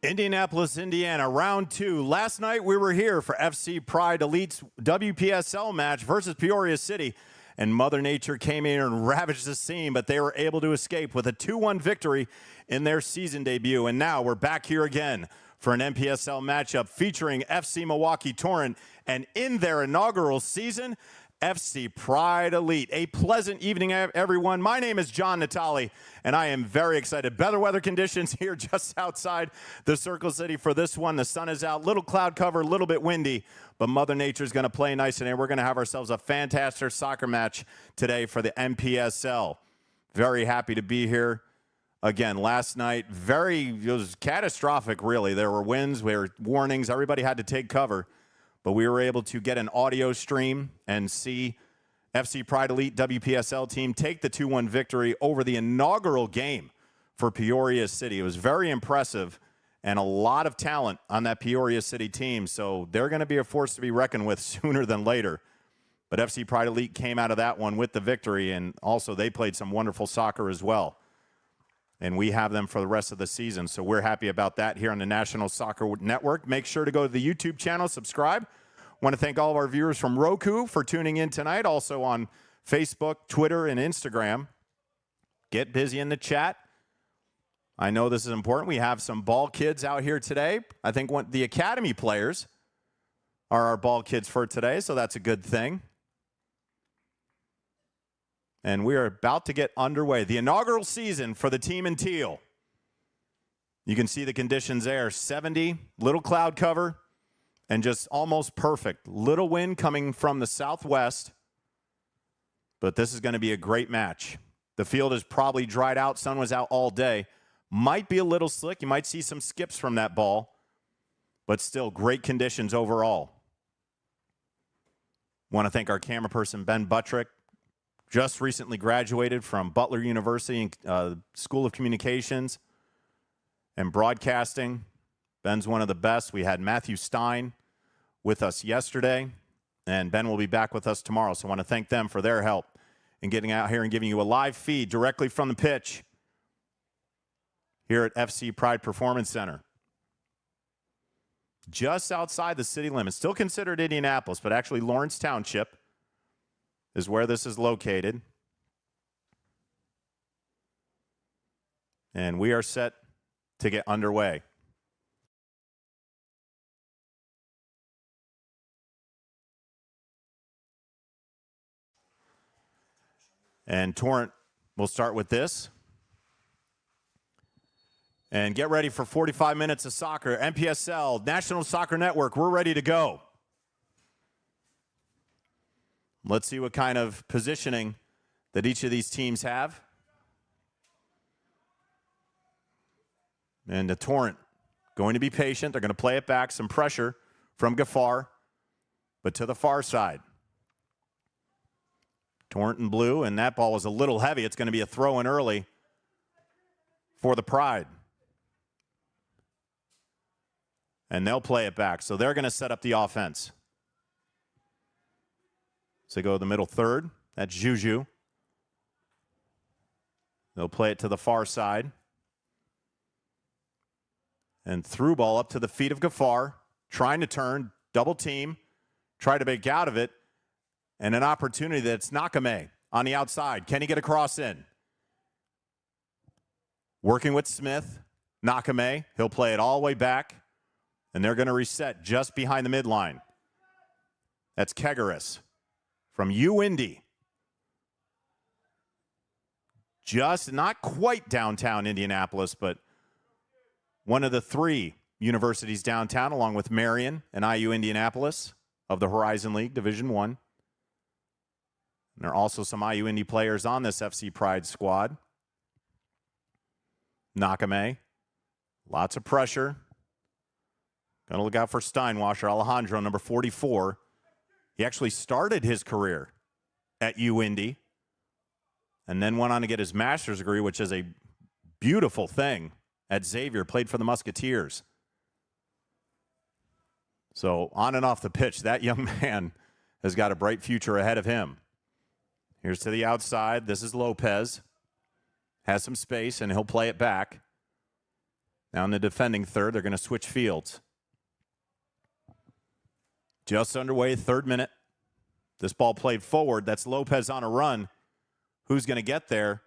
Indianapolis, Indiana, round 2. Last night we were here for FC Pride Elite's WPSL match versus Peoria City, and Mother Nature came in and ravaged the scene, but they were able to escape with a 2-1 victory in their season debut. And now we're back here again for an NPSL matchup featuring FC Milwaukee Torrent, and in their inaugural season, FC Pride Elite. A pleasant evening, everyone. My name is John Natali, and I am very excited. Better weather conditions here just outside the Circle City for this one. The sun is out, little cloud cover, a little bit windy, but Mother Nature's going to play nice today. We're going to have ourselves a fantastic soccer match today for the NPSL. Very happy to be here. Again, last night, it was catastrophic, really. There were winds, there were warnings, everybody had to take cover. But we were able to get an audio stream and see FC Pride Elite WPSL team take the 2-1 victory over the inaugural game for Peoria City. It was very impressive and a lot of talent on that Peoria City team. So they're going to be a force to be reckoned with sooner than later. But FC Pride Elite came out of that one with the victory, and also they played some wonderful soccer as well. And we have them for the rest of the season. So we're happy about that here on the National Soccer Network. Make sure to go to the YouTube channel, subscribe. Want to thank all of our viewers from Roku for tuning in tonight, also on Facebook, Twitter, and Instagram. Get busy in the chat. I know this is important. We have some ball kids out here today. I think the academy players are our ball kids for today, so that's a good thing. And we are about to get underway. The inaugural season for the team in teal. You can see the conditions there. 70, little cloud cover, and just almost perfect. Little wind coming from the southwest. But this is going to be a great match. The field is probably dried out. Sun was out all day. Might be a little slick. You might see some skips from that ball. But still, great conditions overall. Want to thank our camera person, Ben Buttrick. Just recently graduated from Butler University School of Communications and Broadcasting. Ben's one of the best. We had Matthew Stein with us yesterday, and Ben will be back with us tomorrow. So I want to thank them for their help in getting out here and giving you a live feed directly from the pitch here at FC Pride Performance Center. Just outside the city limits, still considered Indianapolis, but actually Lawrence Township is where this is located. And we are set to get underway. And Torrent will start with this. And get ready for 45 minutes of soccer. NPSL, National Soccer Network, we're ready to go. Let's see what kind of positioning that each of these teams have. And the Torrent going to be patient. They're going to play it back. Some pressure from Gafar, but to the far side. Torrent in blue, and that ball was a little heavy. It's going to be a throw-in early for the Pride. And they'll play it back. So they're going to set up the offense. So they go to the middle third. That's Juju. They'll play it to the far side. And through ball up to the feet of Gafar. Trying to turn, double team. Try to make out of it. And an opportunity that's Nakame on the outside. Can he get a cross in? Working with Smith. Nakame. He'll play it all the way back. And they're going to reset just behind the midline. That's Kegaris from UIndy. Just not quite downtown Indianapolis, but one of the 3 universities downtown, along with Marion and IU Indianapolis of the Horizon League, Division I. And there are also some IU Indy players on this FC Pride squad. Nakame. Lots of pressure. Got to look out for Steinwasher. Alejandro, number 44. He actually started his career at UIndy and then went on to get his master's degree, which is a beautiful thing, at Xavier. Played for the Musketeers. So on and off the pitch, that young man has got a bright future ahead of him. Here's to the outside. This is Lopez. Has some space, and he'll play it back. Now in the defending third, they're going to switch fields. Just underway, third minute. This ball played forward. That's Lopez on a run. Who's going to get there?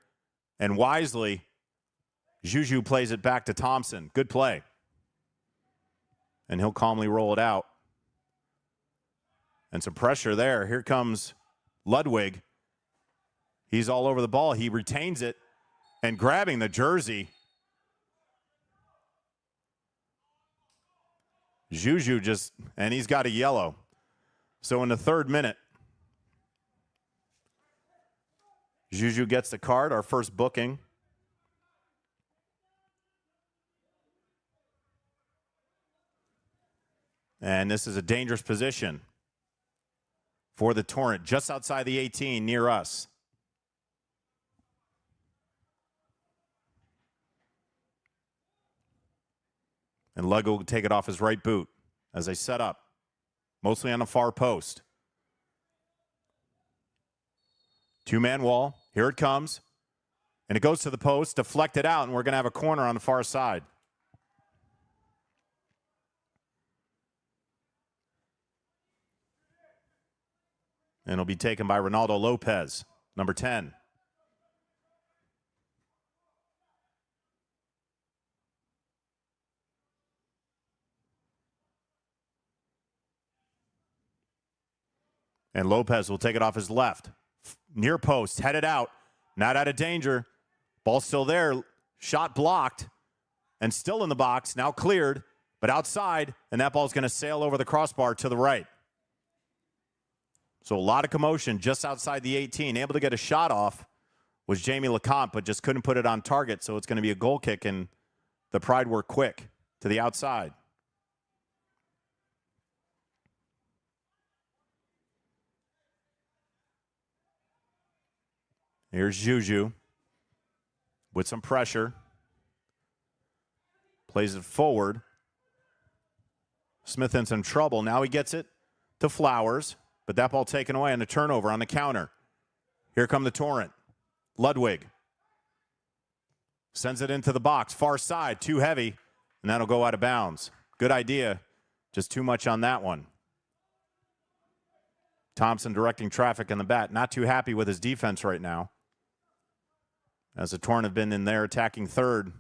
And wisely, Juju plays it back to Thompson. Good play. And he'll calmly roll it out. And some pressure there. Here comes Ludwig. He's all over the ball. He retains it. And grabbing the jersey. Juju and he's got a yellow. So in the third minute, Juju gets the card, our first booking. And this is a dangerous position for the Torrent, just outside the 18, near us. And Ludwig will take it off his right boot as they set up, mostly on the far post. Two-man wall. Here it comes. And it goes to the post, deflected out, and we're going to have a corner on the far side. And it'll be taken by Ronaldo Lopez, number 10. And Lopez will take it off his left. Near post, headed out. Not out of danger. Ball still there. Shot blocked. And still in the box. Now cleared. But outside. And that ball's going to sail over the crossbar to the right. So a lot of commotion just outside the 18. Able to get a shot off was Jamie LeCompte, but just couldn't put it on target. So it's going to be a goal kick. And the Pride work quick to the outside. Here's Juju with some pressure. Plays it forward. Smith in some trouble. Now he gets it to Flowers, but that ball taken away on the turnover on the counter. Here come the Torrent. Ludwig sends it into the box. Far side, too heavy, and that'll go out of bounds. Good idea, just too much on that one. Thompson directing traffic in the bat. Not too happy with his defense right now, as the Torrent have been in there attacking third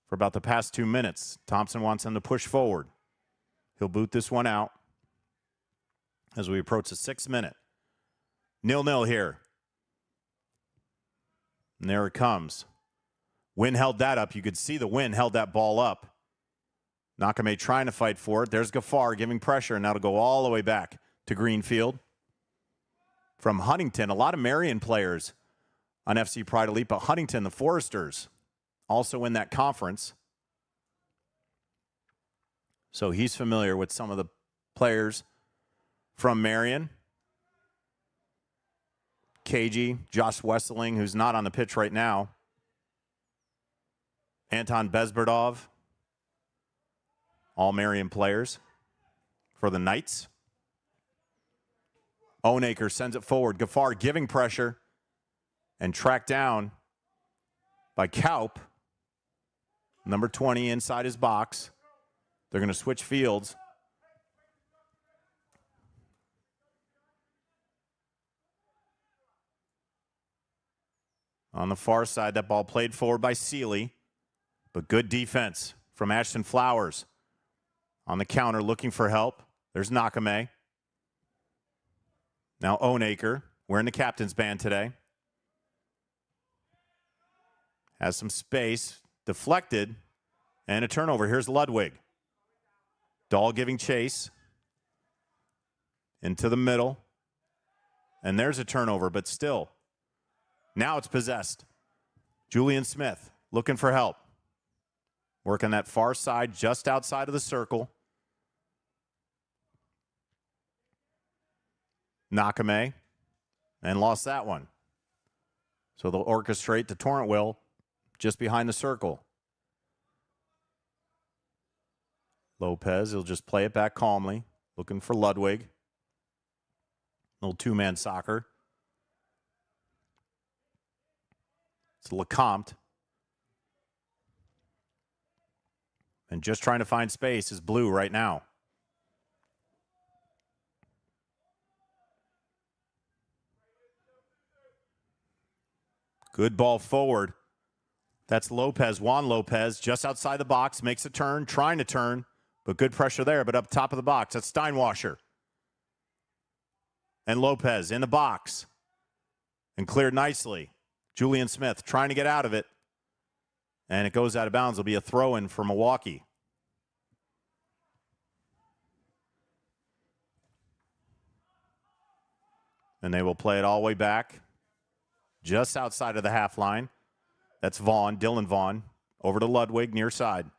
for about the past 2 minutes. Thompson wants them to push forward. He'll boot this one out as we approach the 6th minute. 0-0 here. And there it comes. Wynn held that up. You could see the Wynn held that ball up. Nakame trying to fight for it. There's Gaffar giving pressure, and that'll go all the way back to Greenfield. From Huntington, a lot of Marion players on FC Pride Elite, but Huntington, the Foresters, also in that conference. So he's familiar with some of the players from Marion. KG, Josh Wesseling, who's not on the pitch right now. Anton Bezberdov, all Marion players for the Knights. Onaker sends it forward. Gaffar giving pressure. And tracked down by Kaup, number 20, inside his box. They're going to switch fields. On the far side, that ball played forward by Seeley. But good defense from Ashton Flowers. On the counter, looking for help. There's Nakame. Now Onaker, wearing the captain's band today. Has some space, deflected, and a turnover. Here's Ludwig. Dahl giving chase. Into the middle. And there's a turnover, but still. Now it's possessed. Julian Smith looking for help. Working that far side, just outside of the circle. Nakame. And lost that one. So they'll orchestrate, the Torrent will, just behind the circle. Lopez, he'll just play it back calmly, looking for Ludwig. Little two-man soccer. It's LeCompte. And just trying to find space is Blue right now. Good ball forward. That's Lopez, Juan Lopez, just outside the box, makes a turn, trying to turn, but good pressure there, but up top of the box. That's Steinwasser. And Lopez in the box. And cleared nicely. Julian Smith trying to get out of it. And it goes out of bounds. It'll be a throw-in for Milwaukee. And they will play it all the way back, just outside of the half line. That's Vaughn, Dylan Vaughn, over to Ludwig, near side.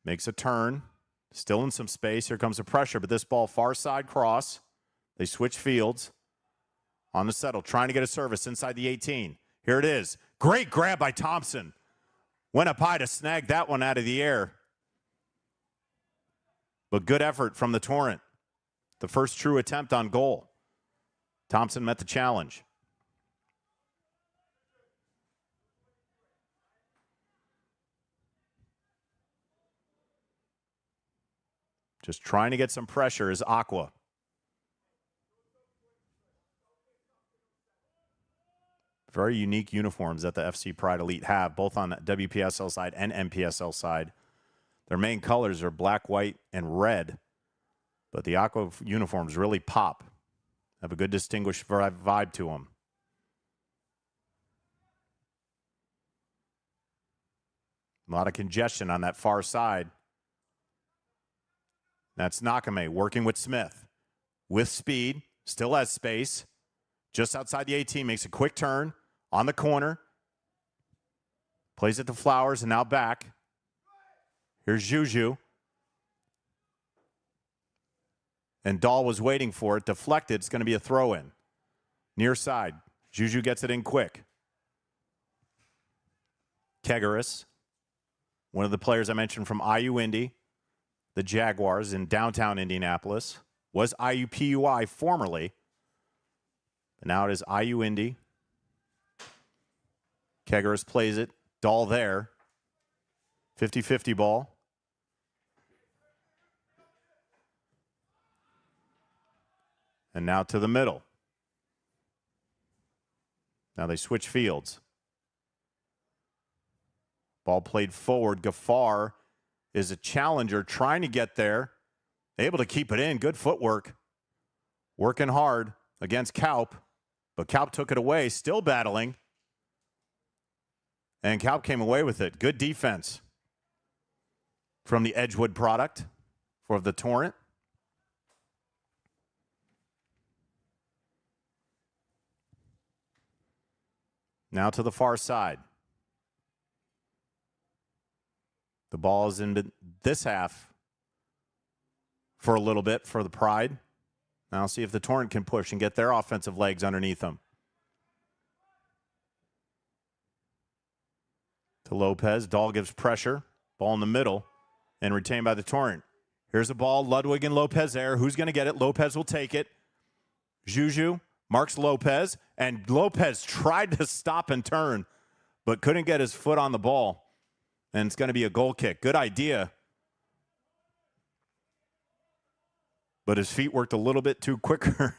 Makes a turn, still in some space. Here comes the pressure, but this ball far side cross. They switch fields on the settle, trying to get a service inside the 18. Here it is. Great grab by Thompson. Went up high to snag that one out of the air. But good effort from the Torrent. The first true attempt on goal. Thompson met the challenge. Just trying to get some pressure is Aqua. Very unique uniforms that the FC Pride Elite have, both on the WPSL side and NPSL side. Their main colors are black, white, and red. But the Aqua uniforms really pop. Have a good distinguished vibe to them. A lot of congestion on that far side. That's Nakame working with Smith. With speed, still has space. Just outside the 18, makes a quick turn on the corner. Plays it to Flowers and now back. Here's Juju. And Dahl was waiting for it. Deflected. It's going to be a throw-in. Near side. Juju gets it in quick. Kegaris, one of the players I mentioned from IU Indy, the Jaguars in downtown Indianapolis, was IUPUI formerly. But now it is IU Indy. Kegaris plays it. Dahl there. 50-50 ball. And now to the middle. Now they switch fields. Ball played forward. Gaffar is a challenger trying to get there. Able to keep it in. Good footwork. Working hard against Kaup. But Kaup took it away. Still battling. And Kaup came away with it. Good defense from the Edgewood product for the Torrent. Now to the far side. The ball is in this half for a little bit for the Pride. Now see if the Torrent can push and get their offensive legs underneath them. To Lopez. Dahl gives pressure. Ball in the middle and retained by the Torrent. Here's the ball. Ludwig and Lopez there. Who's going to get it? Lopez will take it. Juju marks Lopez, and Lopez tried to stop and turn, but couldn't get his foot on the ball. And it's going to be a goal kick. Good idea. But his feet worked a little bit too quicker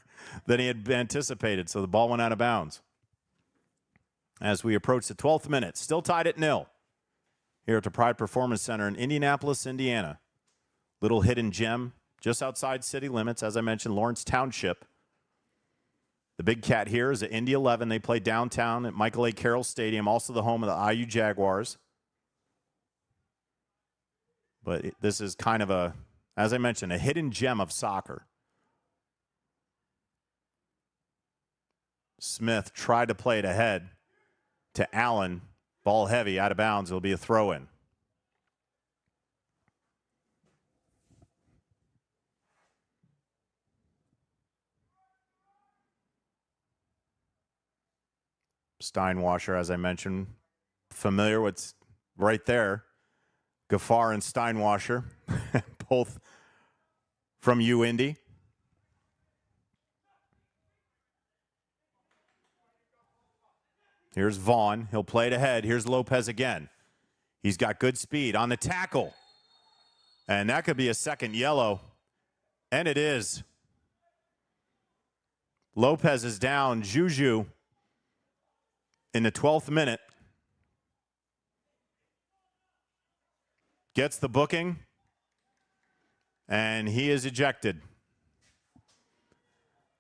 than he had anticipated, so the ball went out of bounds. As we approach the 12th minute, still tied at 0 here at the Pride Performance Center in Indianapolis, Indiana. Little hidden gem just outside city limits, as I mentioned, Lawrence Township. The Big Cat here is at Indy 11. They play downtown at Michael A. Carroll Stadium, also the home of the IU Jaguars. But this is kind of a, as I mentioned, a hidden gem of soccer. Smith tried to play it ahead to Allen. Ball heavy, out of bounds. It'll be a throw-in. Steinwasser, as I mentioned, familiar with right there. Gaffar and Steinwasser, both from U Indy. Here's Vaughn. He'll play it ahead. Here's Lopez again. He's got good speed on the tackle. And that could be a second yellow. And it is. Lopez is down. Juju in the 12th minute gets the booking. And he is ejected.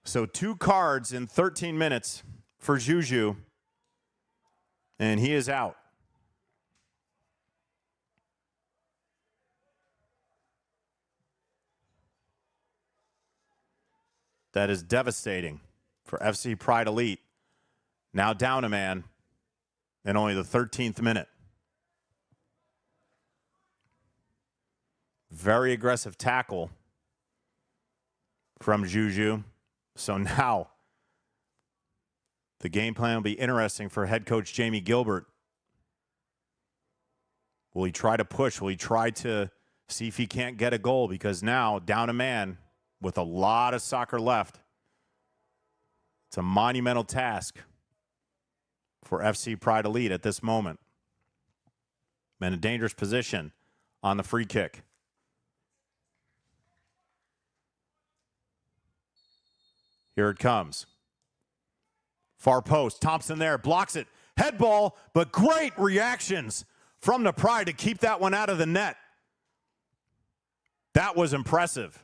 So 2 cards in 13 minutes for Juju. And he is out. That is devastating for FC Pride Elite. Now down a man in only the 13th minute. Very aggressive tackle from Juju. So now the game plan will be interesting for head coach Jamie Gilbert. Will he try to push? Will he try to see if he can't get a goal? Because now down a man with a lot of soccer left. It's a monumental task for FC Pride Elite at this moment. In a dangerous position on the free kick. Here it comes. Far post. Thompson there. Blocks it. Head ball, but great reactions from the Pride to keep that one out of the net. That was impressive.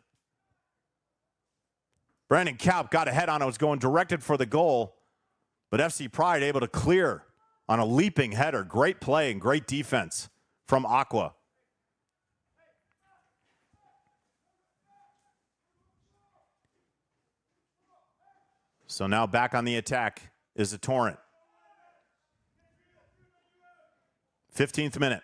Brandon Kaup got ahead on it. Was going directed for the goal. But FC Pride able to clear on a leaping header. Great play and great defense from Aqua. So now back on the attack is the Torrent. 15th minute.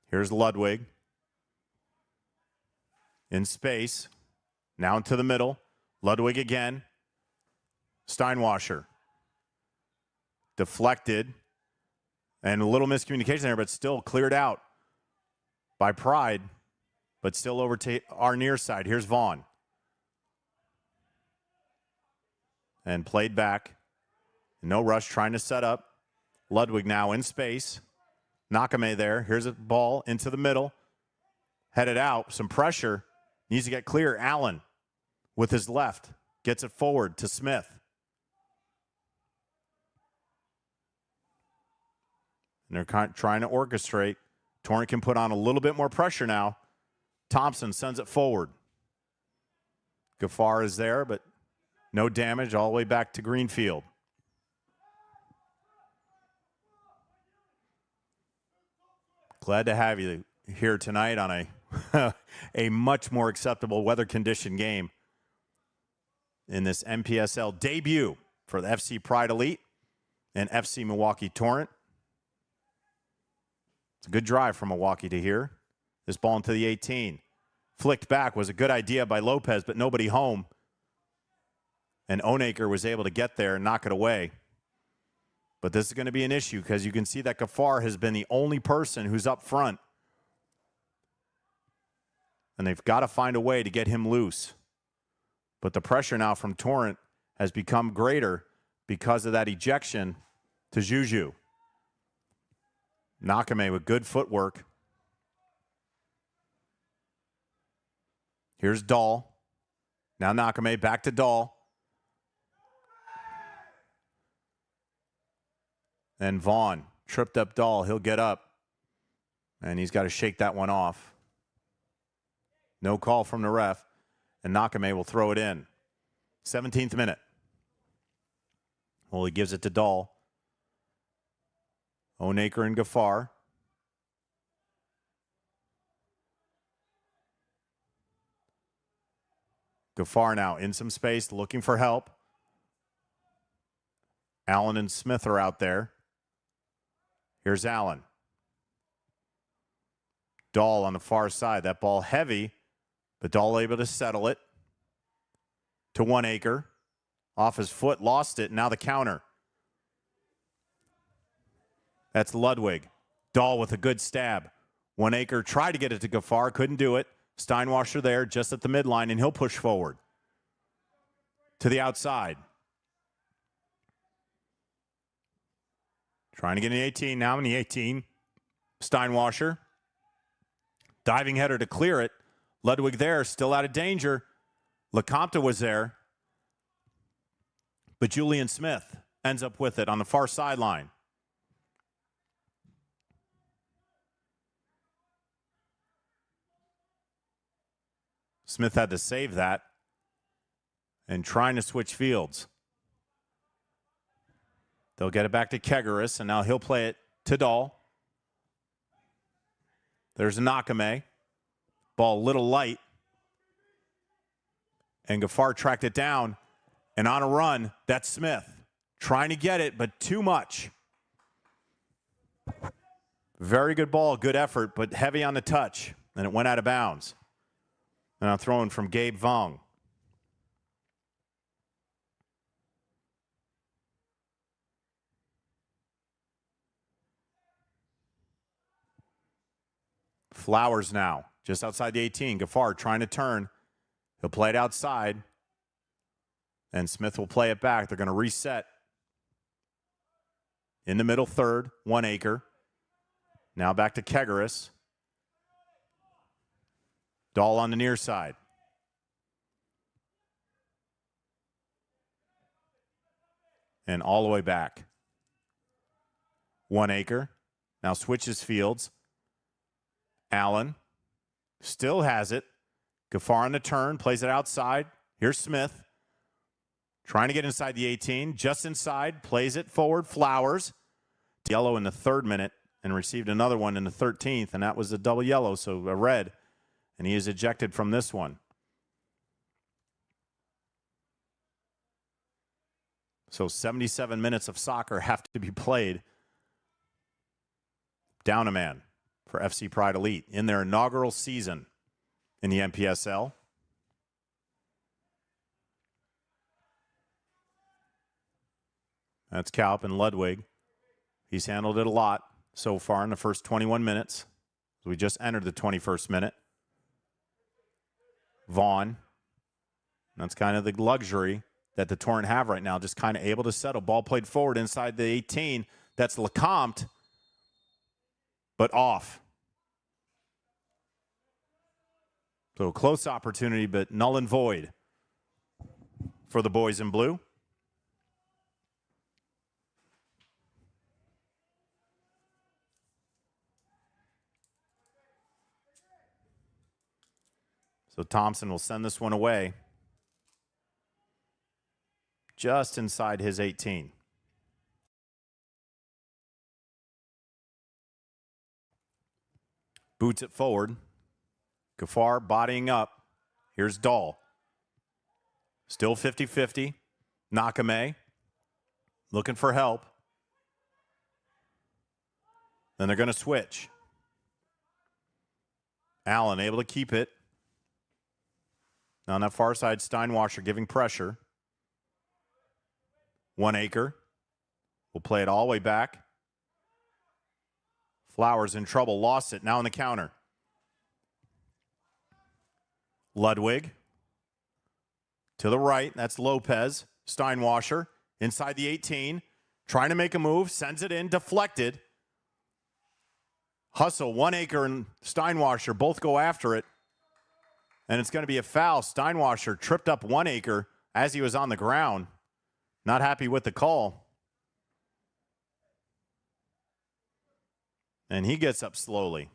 Here's Ludwig. In space. Now into the middle. Ludwig again. Steinwasser. Deflected. And a little miscommunication there, but still cleared out by Pride. But still over to our near side. Here's Vaughn. And played back. No rush, trying to set up. Ludwig now in space. Nakame there. Here's a ball into the middle. Headed out. Some pressure. Needs to get clear. Allen with his left. Gets it forward to Smith. And they're trying to orchestrate. Torrent can put on a little bit more pressure now. Thompson sends it forward. Gafar is there, but no damage all the way back to Greenfield. Glad to have you here tonight on a much more acceptable weather condition game in this NPSL debut for the FC Pride Elite and FC Milwaukee Torrent. It's a good drive from Milwaukee to here. This ball into the 18. Flicked back was a good idea by Lopez, but nobody home. And Onaker was able to get there and knock it away. But this is going to be an issue because you can see that Gafar has been the only person who's up front. And they've got to find a way to get him loose. But the pressure now from Torrent has become greater because of that ejection to Juju. Nakame with good footwork. Here's Dahl. Now Nakame back to Dahl. And Vaughn tripped up Dahl. He'll get up. And he's got to shake that one off. No call from the ref. And Nakame will throw it in. 17th minute. Well, he gives it to Dahl. Onaker and Gafar. Gafar now in some space, looking for help. Allen and Smith are out there. Here's Allen. Dahl on the far side. That ball heavy, but Dahl able to settle it to Onaker. Off his foot, lost it. Now the counter. That's Ludwig. Dahl with a good stab. Onaker tried to get it to Gafar, couldn't do it. Steinwasser there just at the midline, and he'll push forward to the outside. Trying to get an 18 now in the 18. Steinwasser. Diving header to clear it. Ludwig there, still out of danger. LeCompte was there. But Julian Smith ends up with it on the far sideline. Smith had to save that. And trying to switch fields. They'll get it back to Kegaris, and now he'll play it to Dahl. There's Nakame. Ball a little light. And Gaffar tracked it down. And on a run, that's Smith. Trying to get it, but too much. Very good ball, good effort, but heavy on the touch. And it went out of bounds. And I'm throwing from Gabe Vong. Flowers now, just outside the 18. Gaffar trying to turn. He'll play it outside. And Smith will play it back. They're going to reset. In the middle third, 1 acre. Now back to Kegaris. Dahl on the near side. And all the way back. 1 acre. Now switches fields. Allen still has it. Gaffar on the turn, plays it outside. Here's Smith. Trying to get inside the 18. Just inside, plays it forward. Flowers. Yellow in the 3rd minute and received another one in the 13th, and that was a double yellow, so a red. And he is ejected from this one. So 77 minutes of soccer have to be played. Down a man for FC Pride Elite in their inaugural season in the NPSL. That's Kaup and Ludwig. He's handled it a lot so far in the first 21 minutes. We just entered the 21st minute. Vaughn. That's kind of the luxury that the Torrent have right now, just kind of able to settle. Ball played forward inside the 18. That's LeCompte, but off. So close opportunity, but null and void for the boys in blue. So Thompson will send this one away. Just inside his 18. Boots it forward. Gaffar bodying up. Here's Dahl. Still 50-50. Nakame looking for help. Then they're going to switch. Allen able to keep it. Now on that far side, Steinwasser giving pressure. 1 acre. We'll play it all the way back. Flowers in trouble. Lost it. Now on the counter. Ludwig. To the right. That's Lopez. Steinwasser. Inside the 18. Trying to make a move. Sends it in. Deflected. Hustle. 1 acre and Steinwasser both go after it. And it's going to be a foul. Steinwasser tripped up 1 acre as he was on the ground. Not happy with the call. And he gets up slowly.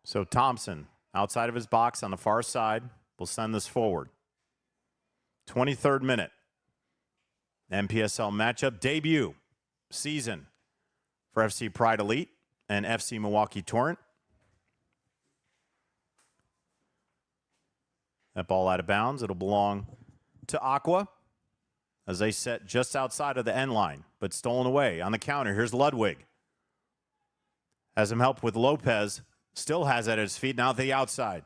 So Thompson, outside of his box on the far side, will send this forward. 23rd minute. NPSL matchup debut season for FC Pride Elite and FC Milwaukee Torrent. That ball out of bounds. It'll belong to Aqua as they set just outside of the end line, but stolen away on the counter. Here's Ludwig. Has him help with Lopez. Still has it at his feet. Now to the outside.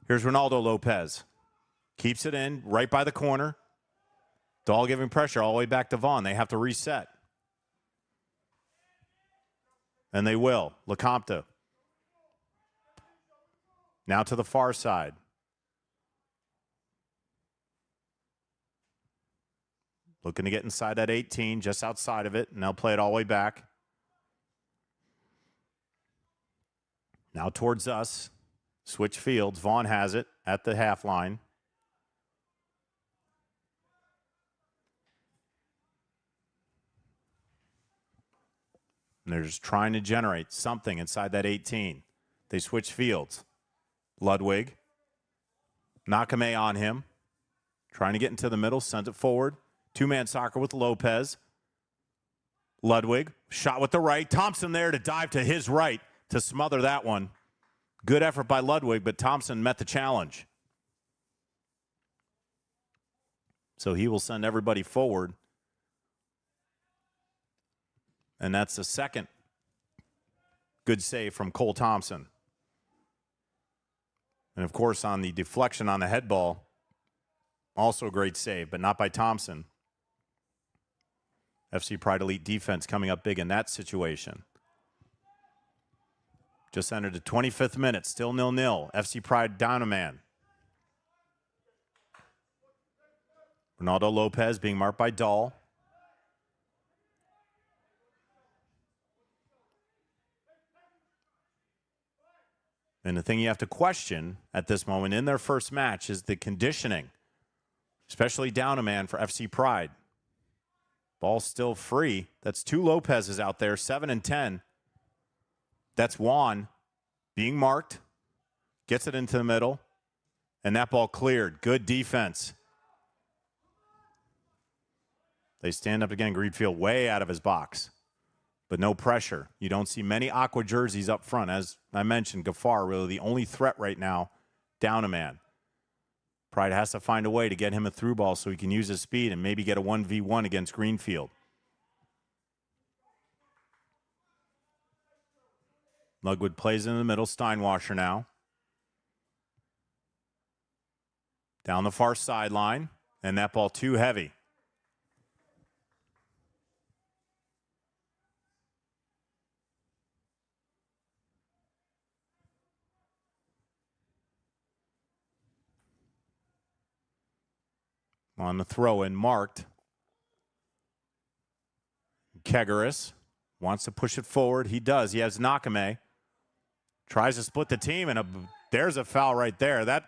Here's Ronaldo Lopez. Keeps it in right by the corner. Dahl giving pressure all the way back to Vaughn. They have to reset. And they will. Lecompte. Now to the far side. Looking to get inside that 18, just outside of it, and they'll play it all the way back. Now towards us. Switch fields. Vaughn has it at the half line. And they're just trying to generate something inside that 18. They switch fields. Ludwig. Nakame on him. Trying to get into the middle. Sends it forward. Two-man soccer with Lopez. Ludwig. Shot with the right. Thompson there to dive to his right to smother that one. Good effort by Ludwig, but Thompson met the challenge. So he will send everybody forward. And that's the second good save from Cole Thompson. And, of course, on the deflection on the head ball, also a great save, but not by Thompson. FC Pride Elite defense coming up big in that situation. Just entered the 25th minute, still 0-0. FC Pride down a man. Ronaldo Lopez being marked by Dahl. And the thing you have to question at this moment in their first match is the conditioning, especially down a man for FC Pride. Ball still free. That's two Lopez's out there, 7 and 10. That's Juan being marked, gets it into the middle, and that ball cleared. Good defense. They stand up again. Greenfield way out of his box, but no pressure. You don't see many Aqua jerseys up front. As I mentioned, Gafar really the only threat right now, down a man. Pride has to find a way to get him a through ball so he can use his speed and maybe get a 1v1 against Greenfield. Ludwig plays in the middle. Steinwasser now. Down the far sideline, and that ball too heavy. On the throw-in, marked. Kegaris wants to push it forward. He does. He has Nakame. Tries to split the team, and there's a foul right there.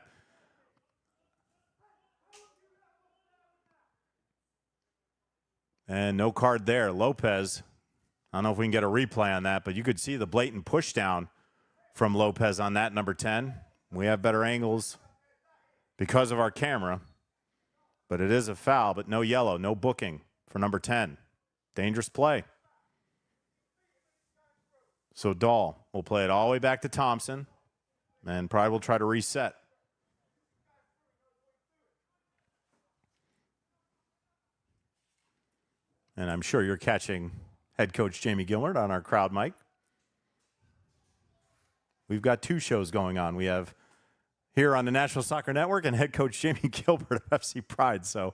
And no card there. Lopez, I don't know if we can get a replay on that, but you could see the blatant push down from Lopez on that number 10. We have better angles because of our camera, but it is a foul, but no yellow, no booking for number 10. Dangerous play. So Dahl will play it all the way back to Thompson, and Pride will try to reset. And I'm sure you're catching head coach Jamie Gilbert on our crowd mic. We've got two shows going on. We have here on the National Soccer Network and head coach Jamie Gilbert of FC Pride. So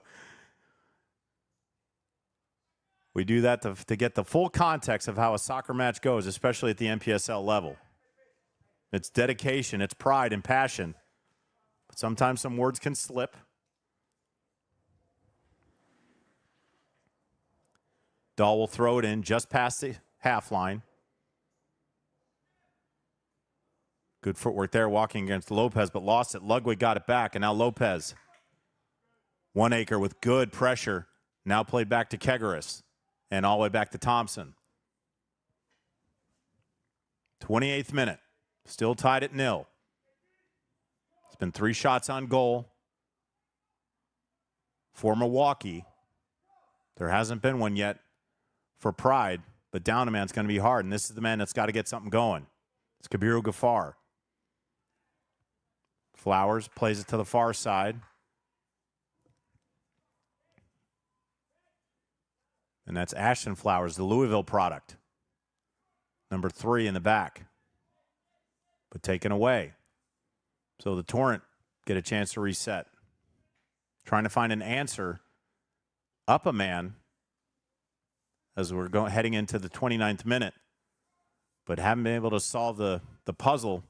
we do that to get the full context of how a soccer match goes, especially at the NPSL level. It's dedication, it's pride and passion. But sometimes some words can slip. Dahl will throw it in just past the half line. Good footwork there, walking against Lopez, but lost it. Ludwig got it back, and now Lopez. 1 acre with good pressure. Now played back to Kegaris. And all the way back to Thompson. 28th minute. Still tied at 0. It's been 3 shots on goal for Milwaukee. There hasn't been one yet for Pride, but down a man's going to be hard, and this is the man that's got to get something going. It's Kabiru Gafar. Flowers plays it to the far side. And that's Ashton Flowers, the Louisville product. Number 3 in the back. But taken away. So the Torrent get a chance to reset. trying to find an answer up a man as we're heading into the 29th minute, but haven't been able to solve the puzzle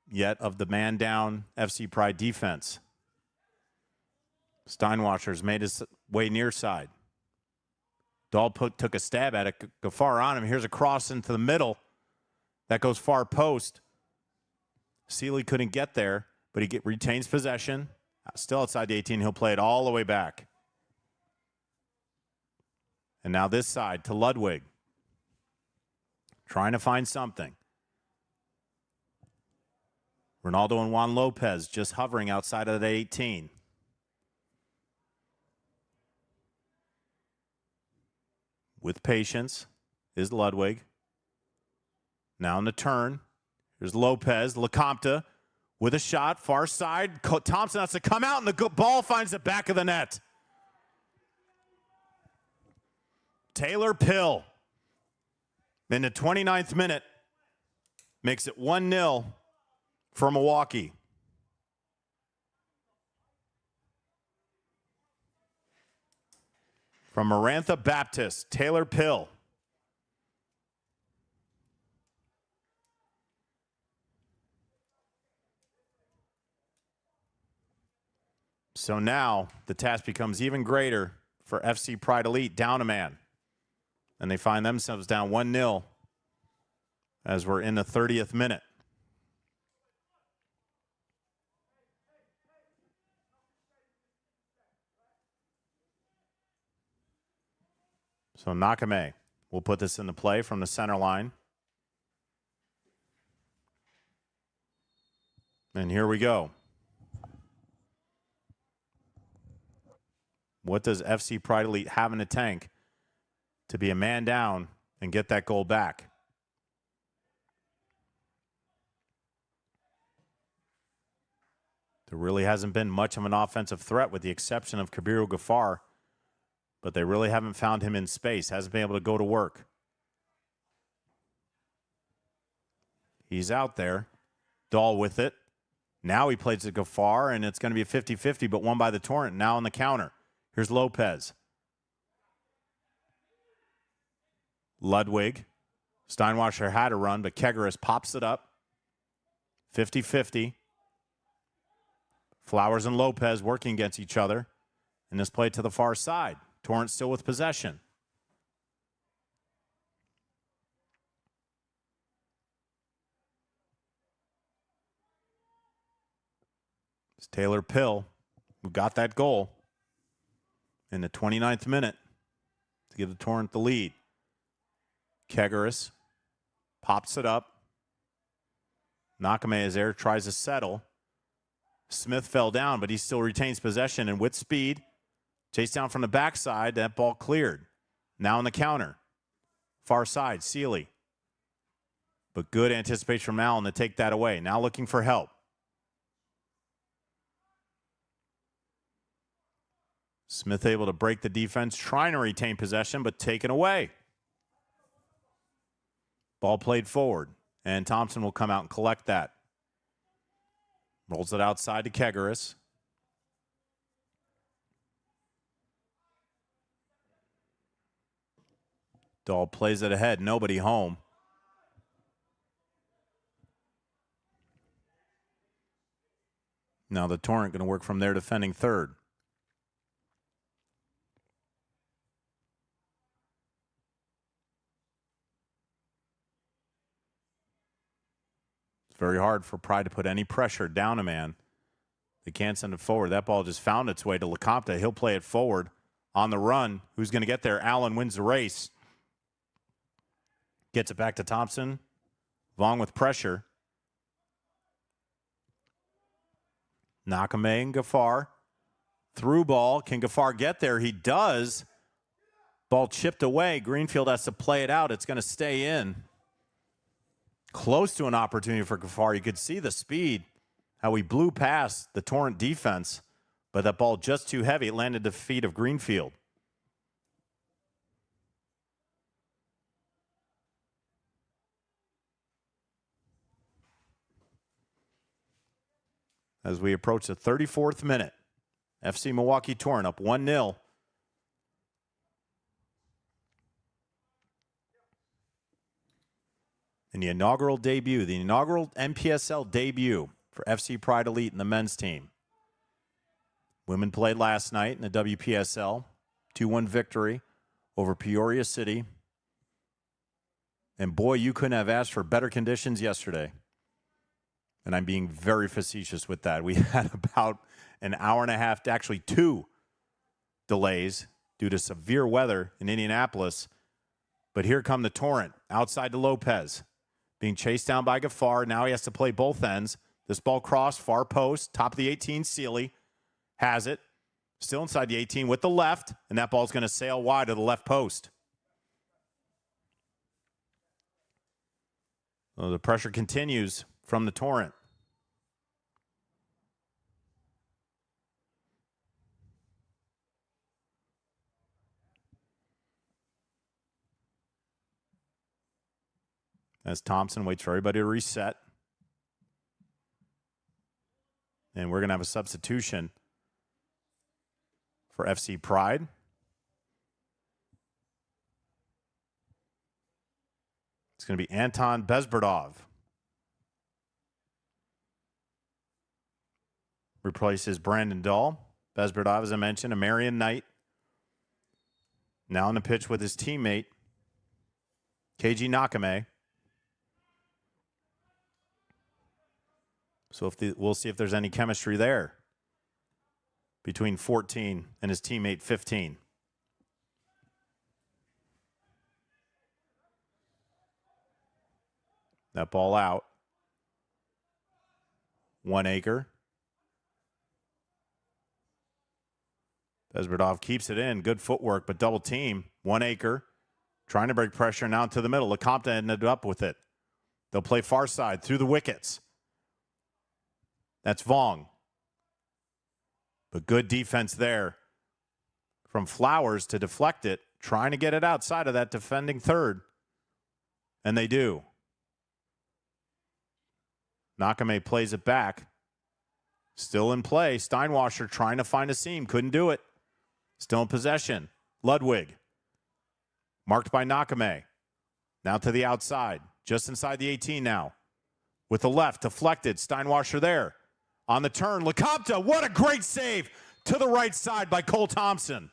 yet of the man down FC Pride defense. Steinwasser's made his way near side. Dahl took a stab at it. Gafar on him. Here's a cross into the middle. That goes far post. Seeley couldn't get there, but he retains possession. Still outside the 18. He'll play it all the way back. And now this side to Ludwig. Trying to find something. Ronaldo and Juan Lopez just hovering outside of the 18. With patience is Ludwig. Now in the turn. Here's Lopez. LeCompte with a shot. Far side. Thompson has to come out, and the ball finds the back of the net. Taylor Pill in the 29th minute makes it 1-0 for Milwaukee. From Marantha Baptist, Taylor Pill. So now the task becomes even greater for FC Pride Elite, down a man. And they find themselves down 1-0 as we're in the 30th minute. So Nakame will put this into play from the center line. And here we go. What does FC Pride Elite have in the tank to be a man down and get that goal back? There really hasn't been much of an offensive threat with the exception of Kabiru Gafar, but they really haven't found him in space, hasn't been able to go to work. He's out there. Dahl with it. Now he plays to Gafar, and it's going to be a 50-50, but won by the Torrent. Now on the counter. Here's Lopez. Ludwig. Steinwasser had a run, but Kegeris pops it up. 50-50. Flowers and Lopez working against each other. And this play to the far side. Torrent still with possession. It's Taylor Pill who got that goal in the 29th minute to give the Torrent the lead. Kegeris pops it up. Nakame is there, tries to settle. Smith fell down, but he still retains possession, and with speed, chase down from the backside, that ball cleared. Now on the counter. Far side, Seeley. But good anticipation from Allen to take that away. Now looking for help. Smith able to break the defense, trying to retain possession, but taken away. Ball played forward, and Thompson will come out and collect that. Rolls it outside to Kegeris. Dahl plays it ahead, nobody home. Now the Torrent going to work from there, defending third. It's very hard for Pride to put any pressure down a man. They can't send it forward. That ball just found its way to LeCompte. He'll play it forward on the run. Who's going to get there? Allen wins the race. Gets it back to Thompson. Vaughn with pressure. Nakame and Gafar. Through ball. Can Gafar get there? He does. Ball chipped away. Greenfield has to play it out. It's going to stay in. Close to an opportunity for Gafar. You could see the speed, how he blew past the Torrent defense, but that ball just too heavy. It landed at the feet of Greenfield. As we approach the 34th minute, FC Milwaukee Torrent up 1-0. In the inaugural NPSL debut for FC Pride Elite and the men's team. Women played last night in the WPSL. 2-1 victory over Peoria City. And boy, you couldn't have asked for better conditions yesterday. And I'm being very facetious with that. We had about an hour and a half, actually 2 delays due to severe weather in Indianapolis. But here come the Torrent outside to Lopez. Being chased down by Gaffar. Now he has to play both ends. This ball crossed, far post, top of the 18, Sealy. Has it. Still inside the 18 with the left. And that ball's going to sail wide to the left post. Well, the pressure continues from the Torrent. As Thompson waits for everybody to reset. And we're going to have a substitution for FC Pride. It's going to be Anton Bezberdov. Replaces Brandon Dahl. Bezberdov, as I mentioned, a Marion Knight. Now on the pitch with his teammate, KG Nakame. So we'll see if there's any chemistry there between 14 and his teammate 15. That ball out. 1 acre. Bezberdov keeps it in. Good footwork, but double team. 1 acre. Trying to break pressure now to the middle. LeCompte ended up with it. They'll play far side through the wickets. That's Vong. But good defense there from Flowers to deflect it, trying to get it outside of that defending third. And they do. Nakame plays it back. Still in play. Steinwasser trying to find a seam. Couldn't do it. Still in possession. Ludwig. Marked by Nakame. Now to the outside. Just inside the 18 now. With the left. Deflected. Steinwasser there. On the turn, LeCompte, what a great save to the right side by Cole Thompson.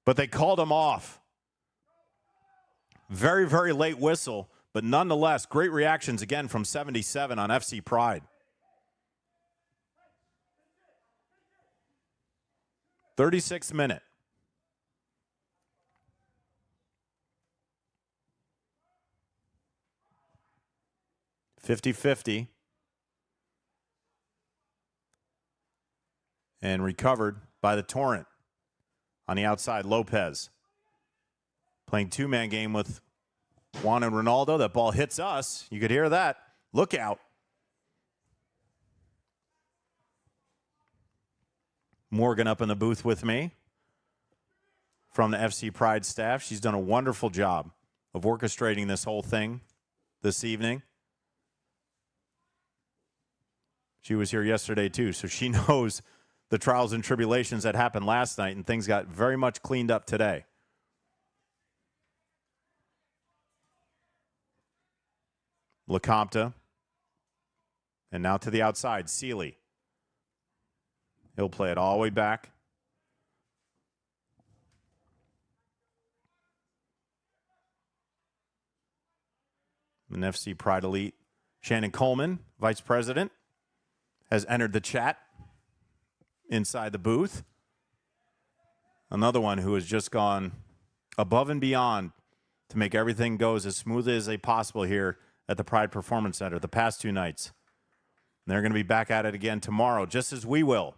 But they called him off. Very, very late whistle, but nonetheless, great reactions again from 77 on FC Pride. 36th minute. .50-50. And recovered by the Torrent. On the outside, Lopez. Playing 2-man game with Juan and Ronaldo. That ball hits us. You could hear that. Look out. Morgan up in the booth with me from the FC Pride staff. She's done a wonderful job of orchestrating this whole thing this evening. She was here yesterday too, so she knows the trials and tribulations that happened last night, and things got very much cleaned up today. LeCompte. And now to the outside, Sealy. He'll play it all the way back. An FC Pride Elite. Shannon Coleman, Vice President, has entered the chat inside the booth. Another one who has just gone above and beyond to make everything goes as smoothly as they possible here at the Pride Performance Center the past 2 nights. And they're going to be back at it again tomorrow, just as we will,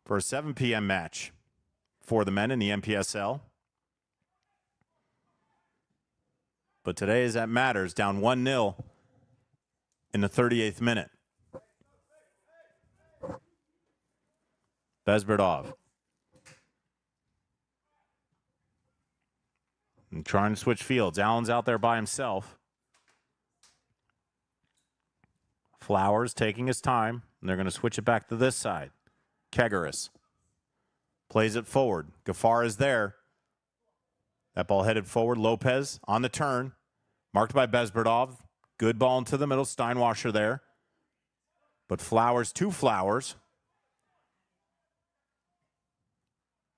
for a 7 p.m. match for the men in the NPSL. But today, as that matters, down 1-0 in the 38th minute. Bezberdov. And trying to switch fields. Allen's out there by himself. Flowers taking his time. And they're going to switch it back to this side. Kegaris plays it forward. Gafar is there. That ball headed forward. Lopez on the turn. Marked by Bezberdov. Good ball into the middle. Steinwasser there. But Flowers to Flowers.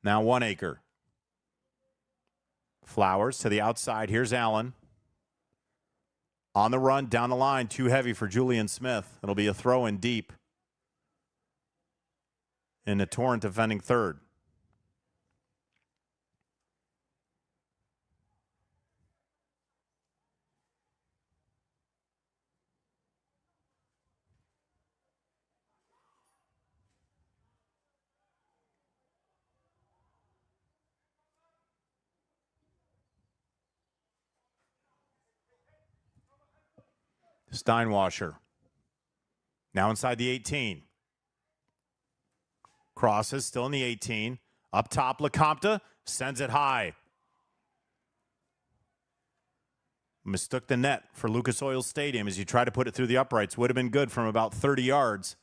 Now 1 acre. Flowers to the outside. Here's Allen. On the run, down the line. Too heavy for Julian Smith. It'll be a throw in deep. In the Torrent defending third. Steinwasser. Now inside the 18. Crosses, still in the 18. Up top, LeCompte sends it high. Mistook the net for Lucas Oil Stadium as you try to put it through the uprights. Would have been good from about 30 yards,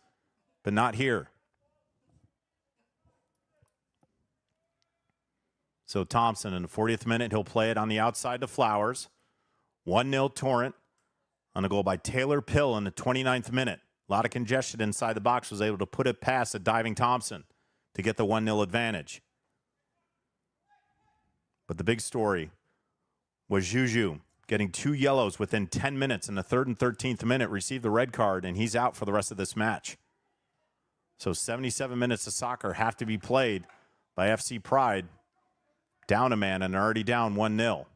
but not here. So Thompson in the 40th minute, he'll play it on the outside to Flowers. 1-0 Torrent on a goal by Taylor Pill in the 29th minute. A lot of congestion inside the box, was able to put it past a diving Thompson to get the 1-0 advantage. But the big story was Juju getting 2 yellows within 10 minutes in the 3rd and 13th minute, received the red card, and he's out for the rest of this match. So 77 minutes of soccer have to be played by FC Pride. Down a man and already down 1-0.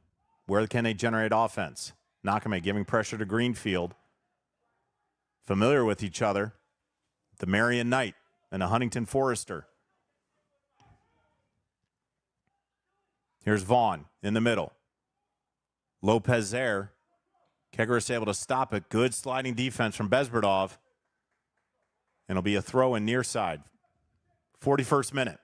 Where can they generate offense? Nakame giving pressure to Greenfield. Familiar with each other. The Marion Knight and a Huntington Forester. Here's Vaughn in the middle. Lopez there. Kegaris able to stop it. Good sliding defense from Bezberdov. And it'll be a throw in near side. 41st minute.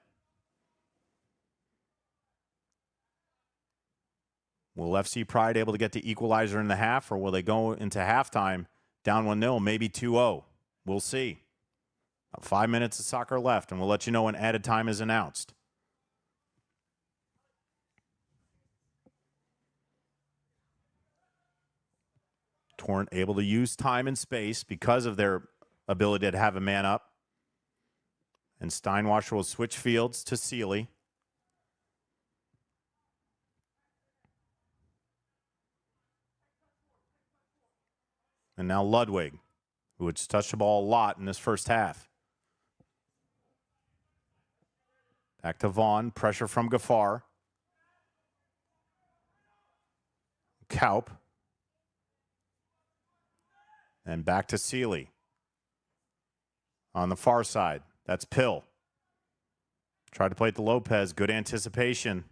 Will FC Pride able to get the equalizer in the half, or will they go into halftime down 1-0, maybe 2-0? We'll see. About 5 minutes of soccer left, and we'll let you know when added time is announced. Torrent able to use time and space because of their ability to have a man up. And Steinwasser will switch fields to Sealy. And now Ludwig, who has touched the ball a lot in this first half. Back to Vaughn. Pressure from Gafar. Kaup. And back to Sealy. On the far side. That's Pill. Tried to play it to Lopez. Good anticipation.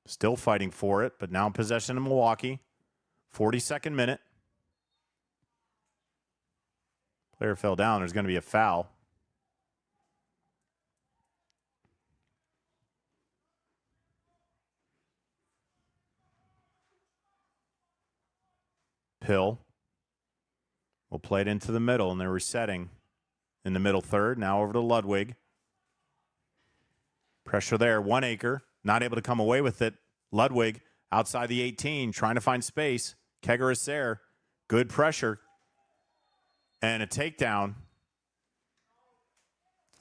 Still fighting for it, but now in possession of Milwaukee. 42nd minute. Player fell down. There's going to be a foul. Pill will play it into the middle, and they're resetting in the middle third. Now over to Ludwig. Pressure there. 1 acre. Not able to come away with it. Ludwig outside the 18, trying to find space. Kegaris there. Good pressure. And a takedown.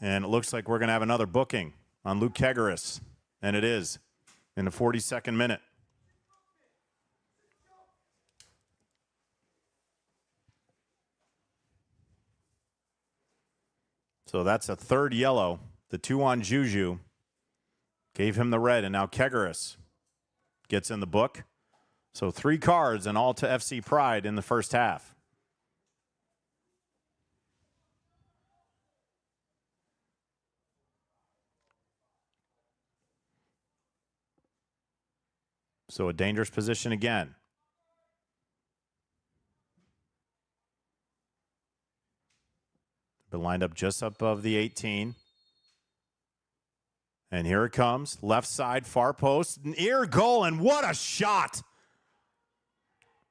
And it looks like we're going to have another booking on Luke Kegaris. And it is in the 42nd minute. So that's a third yellow. The 2 on Juju gave him the red, and now Kegaris gets in the book. So 3 cards and all to FC Pride in the first half. So a dangerous position again. Been lined up just above the 18. And here it comes. Left side, far post. Near goal, and what a shot.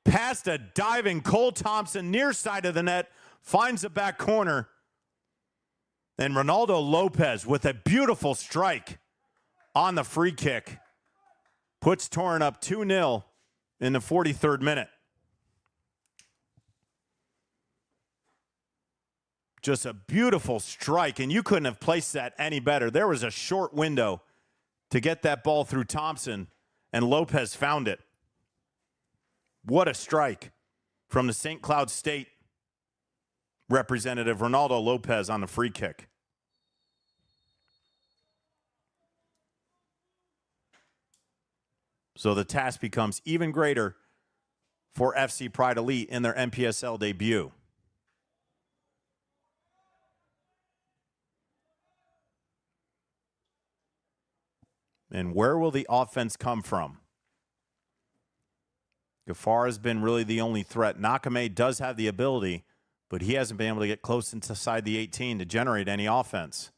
Past a diving Cole Thompson near side of the net. Finds the back corner. And Ronaldo Lopez with a beautiful strike on the free kick. Puts Torrent up 2-0 in the 43rd minute. Just a beautiful strike, and you couldn't have placed that any better. There was a short window to get that ball through Thompson, and Lopez found it. What a strike from the St. Cloud State representative, Ronaldo Lopez, on the free kick. So the task becomes even greater for FC Pride Elite in their NPSL debut. And where will the offense come from? Gafar has been really the only threat. Nakame does have the ability, but he hasn't been able to get close inside the 18 to generate any offense.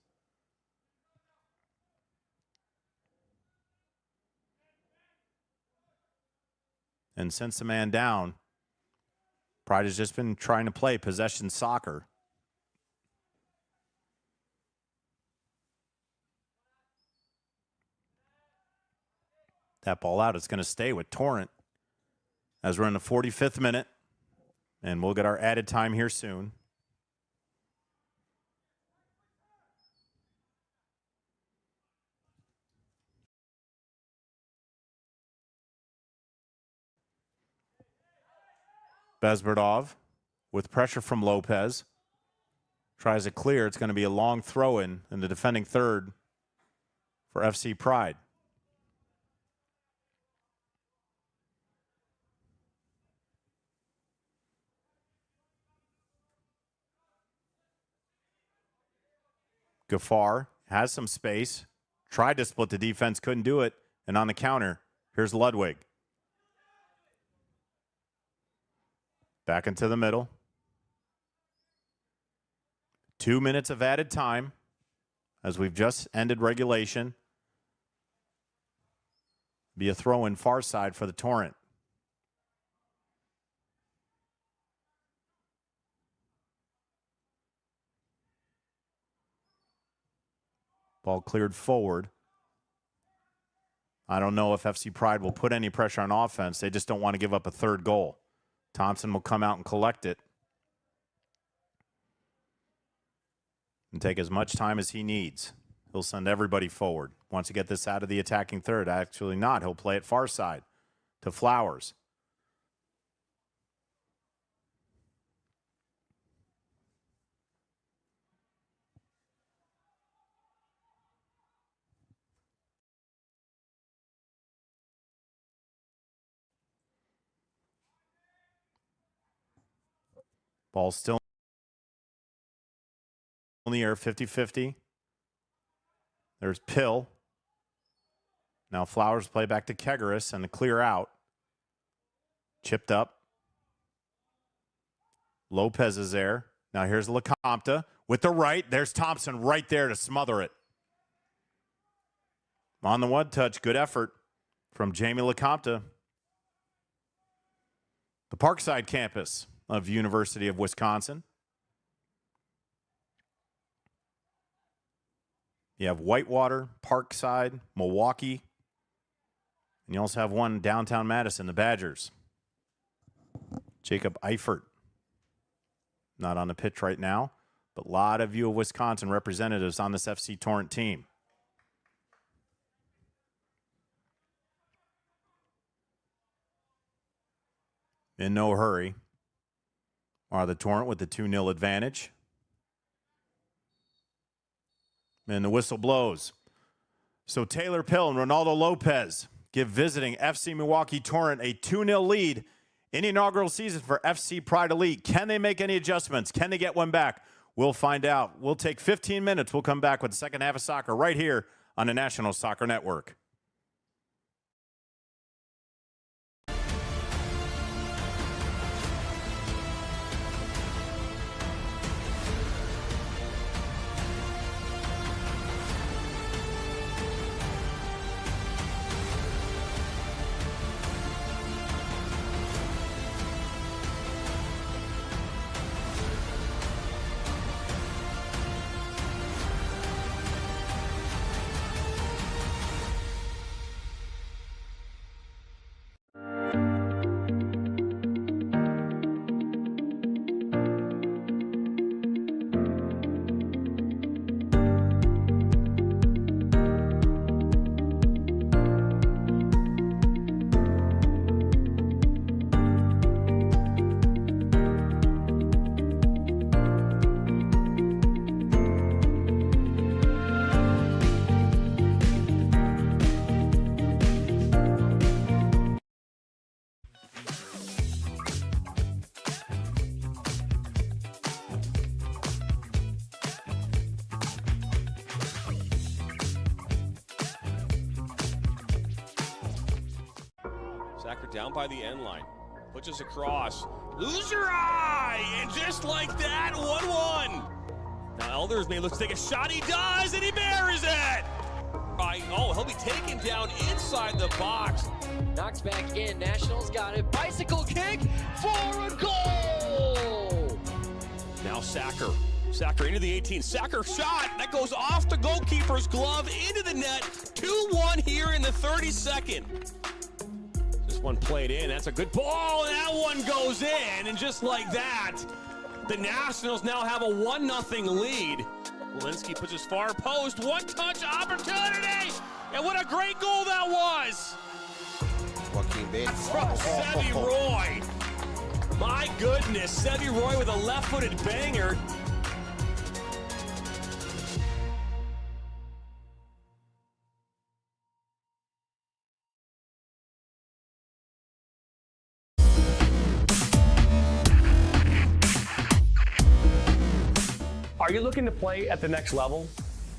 And since the man down, Pride has just been trying to play possession soccer. That ball out, it's going to stay with Torrent as we're in the 45th minute, and we'll get our added time here soon. Bezberdov with pressure from Lopez. Tries to clear. It's going to be a long throw-in the defending third for FC Pride. Gafar has some space. Tried to split the defense, couldn't do it. And on the counter, here's Ludwig. Back into the middle. 2 minutes of added time as we've just ended regulation. Be a throw-in far side for the Torrent. Ball cleared forward. I don't know if FC Pride will put any pressure on offense. They just don't want to give up a third goal. Thompson will come out and collect it. And take as much time as he needs. He'll send everybody forward. Wants to get this out of the attacking third. Actually not. He'll play it far side to Flowers. Ball still in the air, 50-50. There's Pill. Now Flowers play back to Kegeris and the clear out. Chipped up. Lopez is there. Now here's LeCompte with the right. There's Thompson right there to smother it. On the one touch, good effort from Jamie LeCompte. The Parkside campus of University of Wisconsin. You have Whitewater, Parkside, Milwaukee, and you also have one downtown Madison, the Badgers. Jacob Eifert, not on the pitch right now, but a lot of U of Wisconsin representatives on this FC Torrent team. In no hurry are the Torrent with the 2-0 advantage. And the whistle blows. So Taylor Pill and Ronaldo Lopez give visiting FC Milwaukee Torrent a 2-0 lead in the inaugural season for FC Pride Elite. Can they make any adjustments? Can they get one back? We'll find out. We'll take 15 minutes. We'll come back with the second half of soccer right here on the National Soccer Network. Sacker down by the end line. Pushes across. Lose your eye! And just like that, 1-1. Now Elders may look to take a shot. He does, and he buries it! Oh, he'll be taken down inside the box. Knocks back in. Nationals got it. Bicycle kick for a goal! Now Sacker. Sacker into the 18. Sacker shot. That goes off the goalkeeper's glove into the net. 2-1 here in the 32nd. This one played in. That's a good ball, and that one goes in. And just like that, the Nationals now have a 1-0 lead. Walensky puts his far post. One-touch opportunity. And what a great goal that was. From Sevy Roy. My goodness, Sevy Roy with a left-footed banger. Are you looking to play at the next level?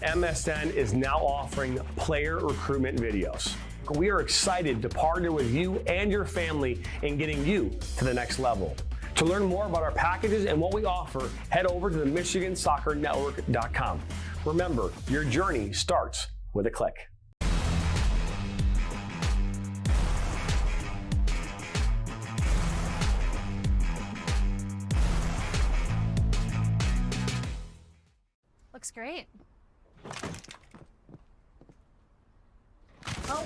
MSN is now offering player recruitment videos. We are excited to partner with you and your family in getting you to the next level. To learn more about our packages and what we offer, head over to the MichiganSoccerNetwork.com. Remember, your journey starts with a click. Looks great. Oh.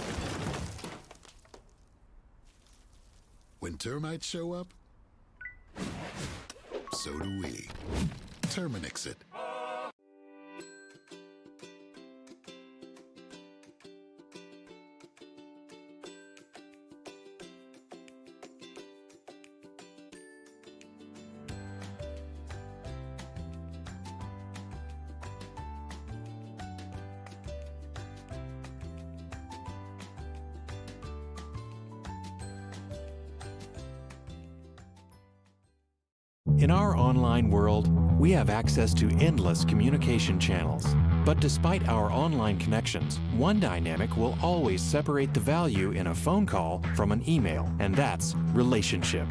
When termites show up, so do we. Terminix it. In our online world, we have access to endless communication channels. But despite our online connections, one dynamic will always separate the value in a phone call from an email, and that's relationship.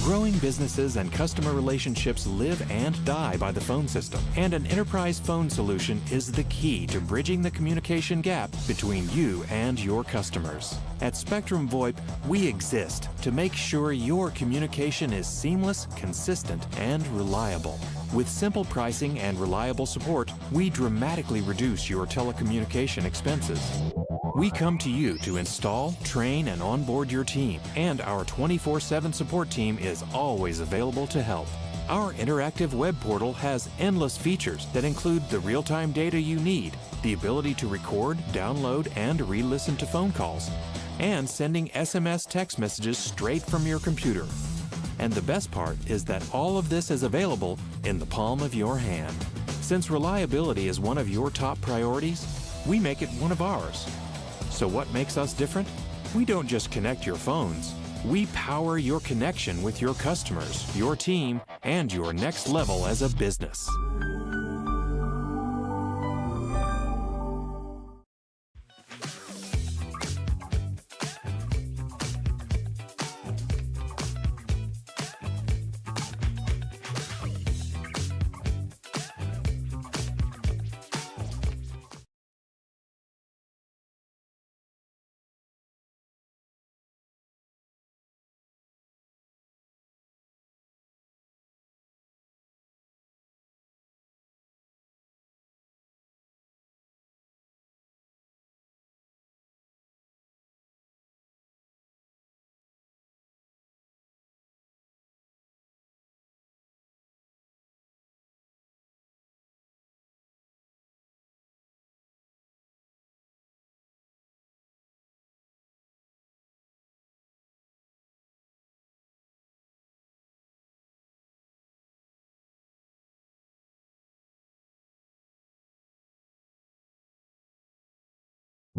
Growing businesses and customer relationships live and die by the phone system, and an enterprise phone solution is the key to bridging the communication gap between you and your customers. At Spectrum VoIP, we exist to make sure your communication is seamless, consistent, and reliable. With simple pricing and reliable support, we dramatically reduce your telecommunication expenses. We come to you to install, train, and onboard your team, and our 24/7 support team is always available to help. Our interactive web portal has endless features that include the real-time data you need, the ability to record, download, and re-listen to phone calls, and sending SMS text messages straight from your computer. And the best part is that all of this is available in the palm of your hand. Since reliability is one of your top priorities, we make it one of ours. So what makes us different? We don't just connect your phones. We power your connection with your customers, your team, and your next level as a business.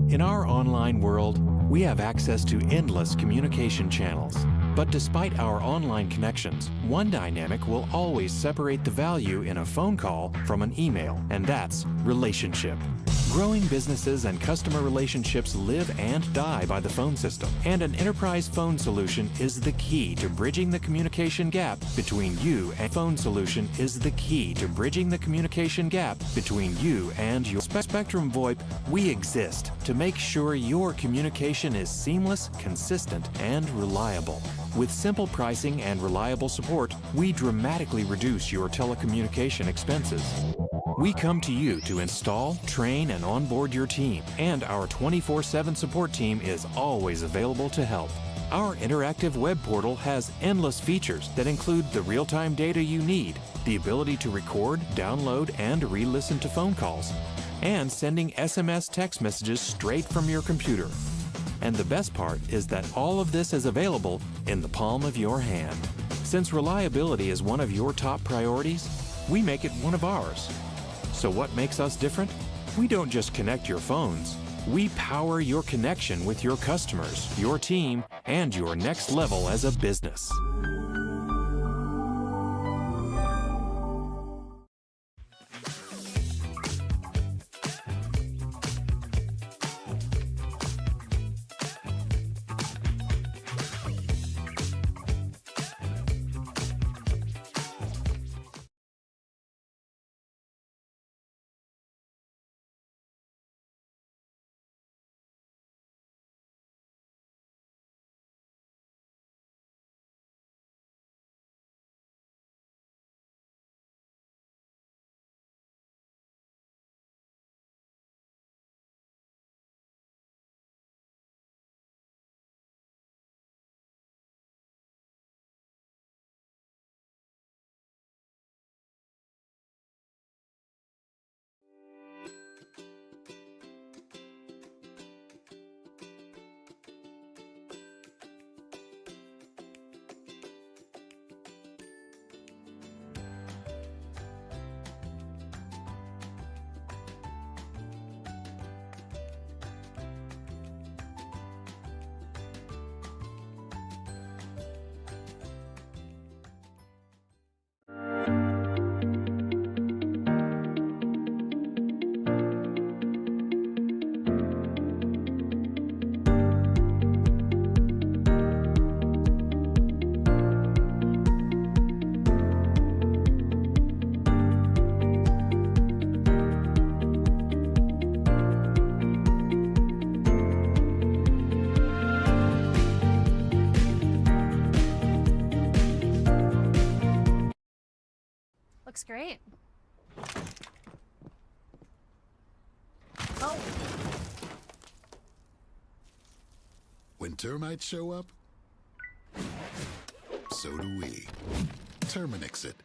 In our online world, we have access to endless communication channels. But despite our online connections, one dynamic will always separate the value in a phone call from an email, and that's relationship. Growing businesses and customer relationships live and die by the phone system, and an enterprise phone solution is the key to bridging the communication gap between you and your Spectrum VoIP. We exist to make sure your communication is seamless, consistent, and reliable. With simple pricing and reliable support, we dramatically reduce your telecommunication expenses. We come to you to install, train, and onboard your team, and our 24/7 support team is always available to help. Our interactive web portal has endless features that include the real-time data you need, the ability to record, download, and re-listen to phone calls, and sending SMS text messages straight from your computer. And the best part is that all of this is available in the palm of your hand. Since reliability is one of your top priorities, we make it one of ours. So what makes us different? We don't just connect your phones. We power your connection with your customers, your team, and your next level as a business. Looks great. Oh. When termites show up, so do we. Terminix it.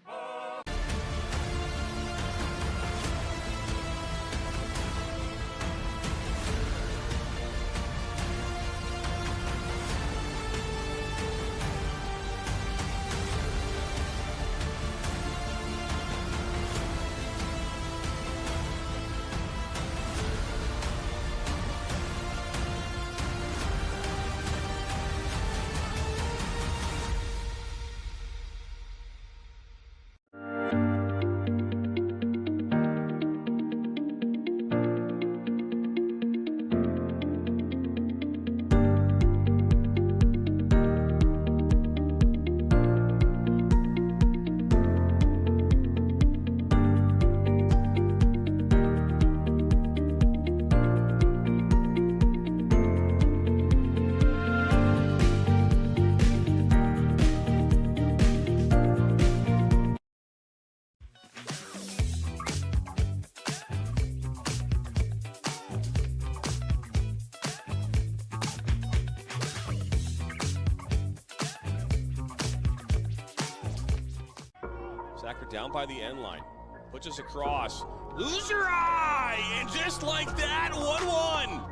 Sacker down by the end line. Puts us across. Loser eye! And just like that, 1-1.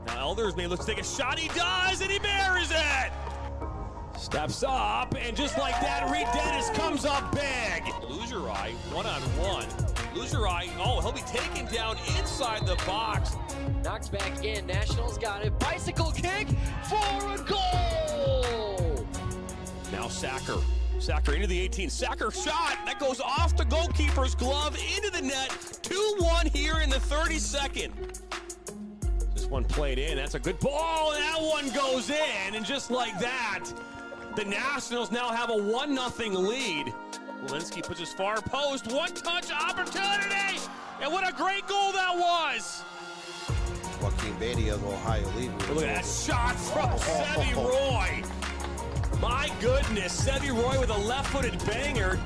Now Elders may look to take a shot. He does, and he buries it! Steps up, and just like that, Reed Dennis comes up big. Loser eye, 1-on-1. Loser eye, oh, he'll be taken down inside the box. Knocked back in. Nationals got it. Bicycle kick for a goal! Now Sacker. Sacker into the 18. Sacker shot. That goes off the goalkeeper's glove into the net. 2-1 here in the 32nd. This one played in. That's a good ball. And that one goes in. And just like that, the Nationals now have a 1-0 lead. Walensky puts his far post. One-touch opportunity. And what a great goal that was. Joaquin Beatty of Ohio League. Look at that shot from Sevy Roy. My goodness, Sevy Roy with a left-footed banger.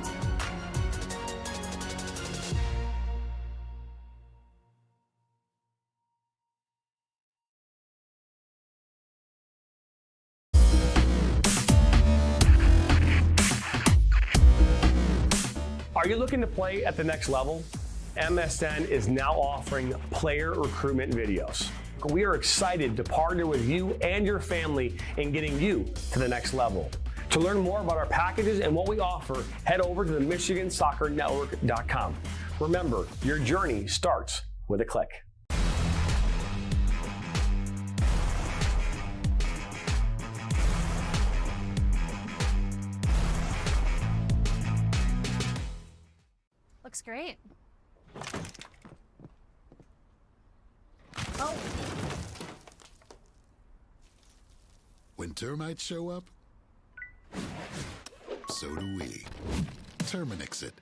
Are you looking to play at the next level? MSN is now offering player recruitment videos. We are excited to partner with you and your family in getting you to the next level. To learn more about our packages and what we offer, head over to the MichiganSoccerNetwork.com. Remember, your journey starts with a click. Looks great. Oh. When termites show up, so do we. Terminix it.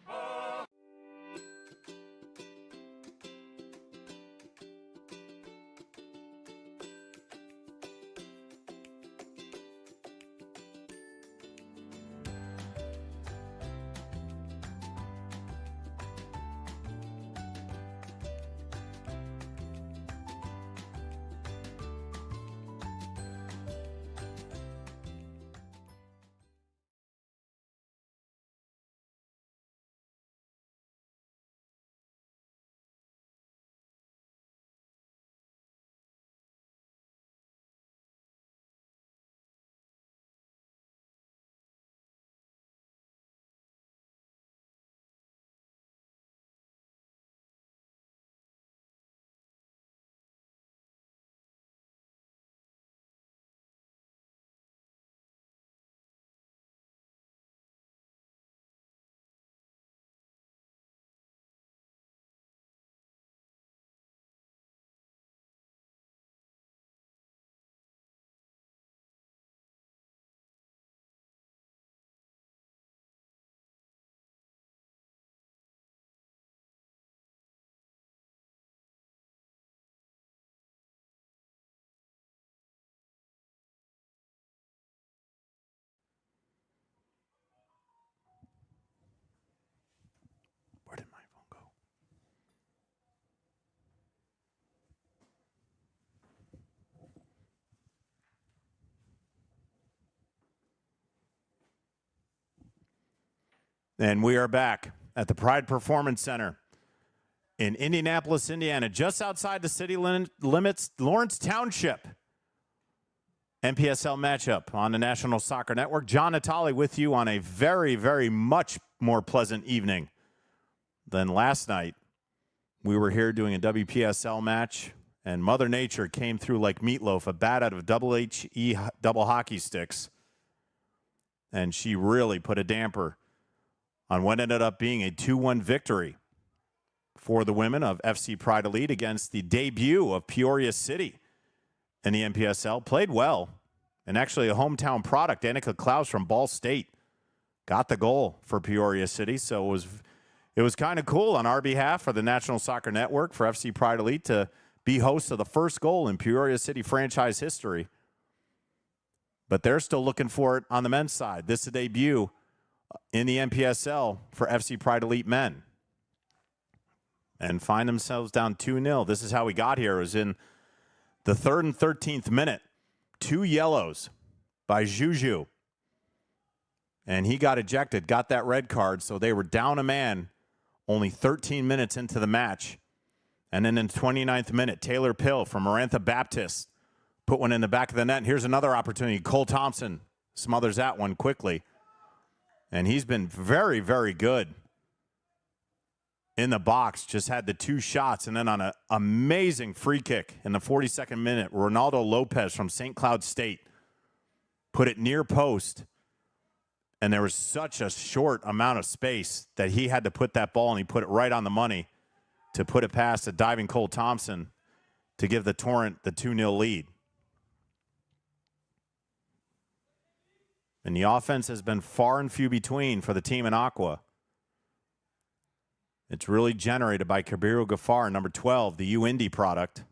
Where did my phone go? And we are back at the Pride Performance Center in Indianapolis, Indiana, just outside the city limits, Lawrence Township. NPSL matchup on the National Soccer Network. John Natali with you on a very, very much more pleasant evening than last night. We were here doing a WPSL match, and Mother Nature came through like meatloaf, a bat out of double HE double hockey sticks. And she really put a damper on what ended up being a 2-1 victory for the women of FC Pride Elite against the debut of Peoria City in the NPSL. Played well, and actually a hometown product. Annika Klaus from Ball State got the goal for Peoria City, so it was kind of cool on our behalf for the National Soccer Network for FC Pride Elite to be host of the first goal in Peoria City franchise history. But they're still looking for it on the men's side. This is a debut in the NPSL for FC Pride Elite men. And find themselves down 2-0. This is how we got here. It was in the 3rd and 13th minute. 2 yellows by Juju. And he got ejected, got that red card, so they were down a man only 13 minutes into the match. And then in the 29th minute, Taylor Pill from Marantha Baptist put one in the back of the net. And here's another opportunity. Cole Thompson smothers that one quickly. And he's been very, very good in the box. Just had the 2 shots. And then on an amazing free kick in the 42nd minute, Ronaldo Lopez from St. Cloud State put it near post. And there was such a short amount of space that he had to put that ball, and he put it right on the money to put it past a diving Cole Thompson to give the Torrent the 2-0 lead. And the offense has been far and few between for the team in Aqua. It's really generated by Kabiru Ghaffar, number 12, the U-Indy product.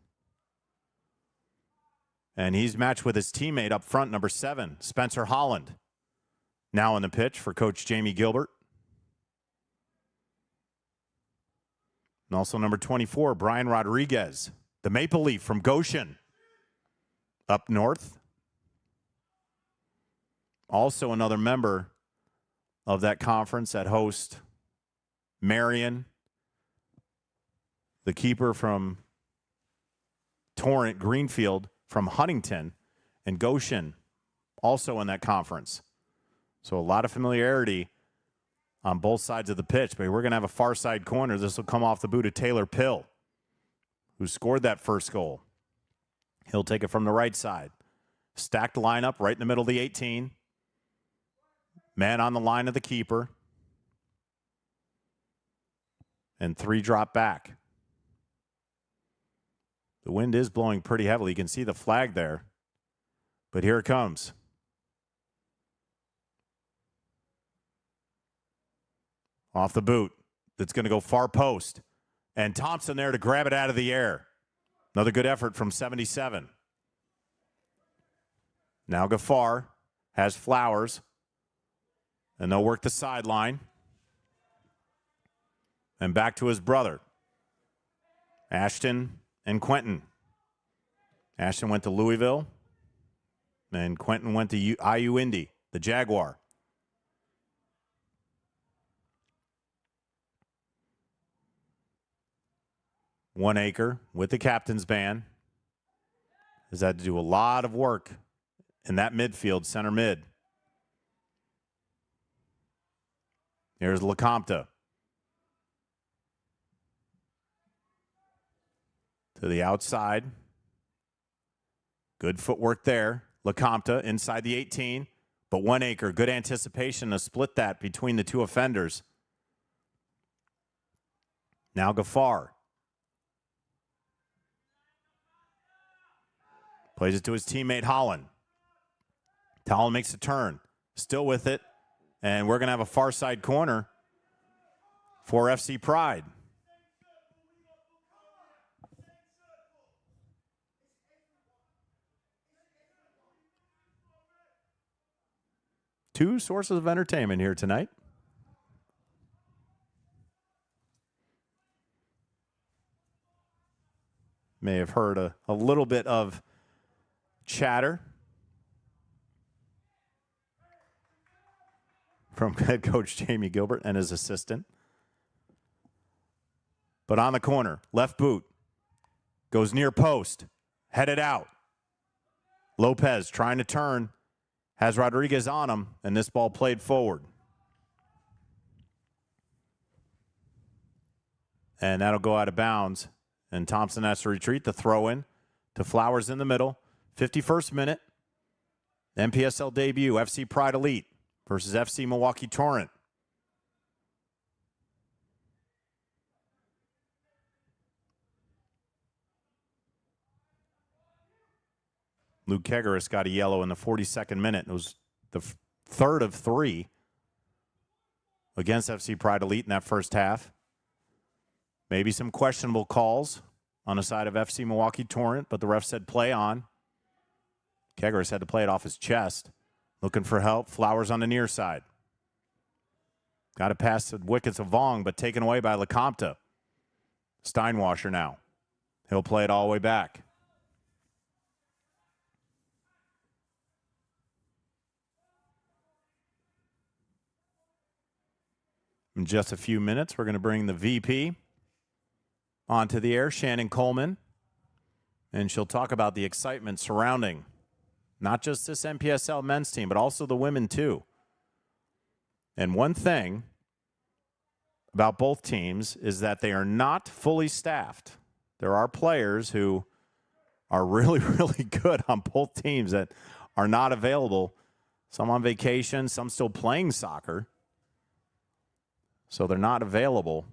And he's matched with his teammate up front, number 7, Spencer Holland. Now on the pitch for Coach Jamie Gilbert. And also number 24, Brian Rodriguez, the Maple Leaf from Goshen, up north. Also another member of that conference that host Marion, the keeper from Torrent, Greenfield from Huntington, and Goshen, also in that conference. So a lot of familiarity on both sides of the pitch. But we're going to have a far side corner. This will come off the boot of Taylor Pill, who scored that first goal. He'll take it from the right side. Stacked lineup right in the middle of the 18. Man on the line of the keeper. And 3 drop back. The wind is blowing pretty heavily. You can see the flag there. But here it comes. Off the boot. That's going to go far post. And Thompson there to grab it out of the air. Another good effort from 77. Now Ghaffar has Flowers. And they'll work the sideline. And back to his brother. Ashton and Quentin. Ashton went to Louisville. And Quentin went to IU Indy, the Jaguar. One Acre with the captain's band has had to do a lot of work in that midfield, center mid. Here's LeCompte. To the outside. Good footwork there. LeCompte inside the 18. But One Acre, good anticipation to split that between the two offenders. Now Ghaffar. Plays it to his teammate Holland. Holland makes a turn. Still with it. And we're going to have a far side corner for FC Pride. Two sources of entertainment here tonight. May have heard a little bit of chatter from head coach Jamie Gilbert and his assistant. But on the corner, left boot, goes near post, headed out. Lopez trying to turn, has Rodriguez on him, and this ball played forward. And that'll go out of bounds. And Thompson has to retreat. The throw in to Flowers in the middle. 51st minute. NPSL debut, FC Pride Elite versus FC Milwaukee Torrent. Luke Kegaris got a yellow in the 42nd minute. It was the third of 3 against FC Pride Elite in that first half. Maybe some questionable calls on the side of FC Milwaukee Torrent, but the ref said play on. Kegaris had to play it off his chest. Looking for help. Flowers on the near side. Got to pass the wickets of Vong, but taken away by LeCompte. Steinwasser now. He'll play it all the way back. In just a few minutes, we're going to bring the VP onto the air, Shannon Coleman, and she'll talk about the excitement surrounding not just this NPSL men's team, but also the women too. And one thing about both teams is that they are not fully staffed. There are players who are really, really good on both teams that are not available Some on vacation, some still playing soccer. So they're not available.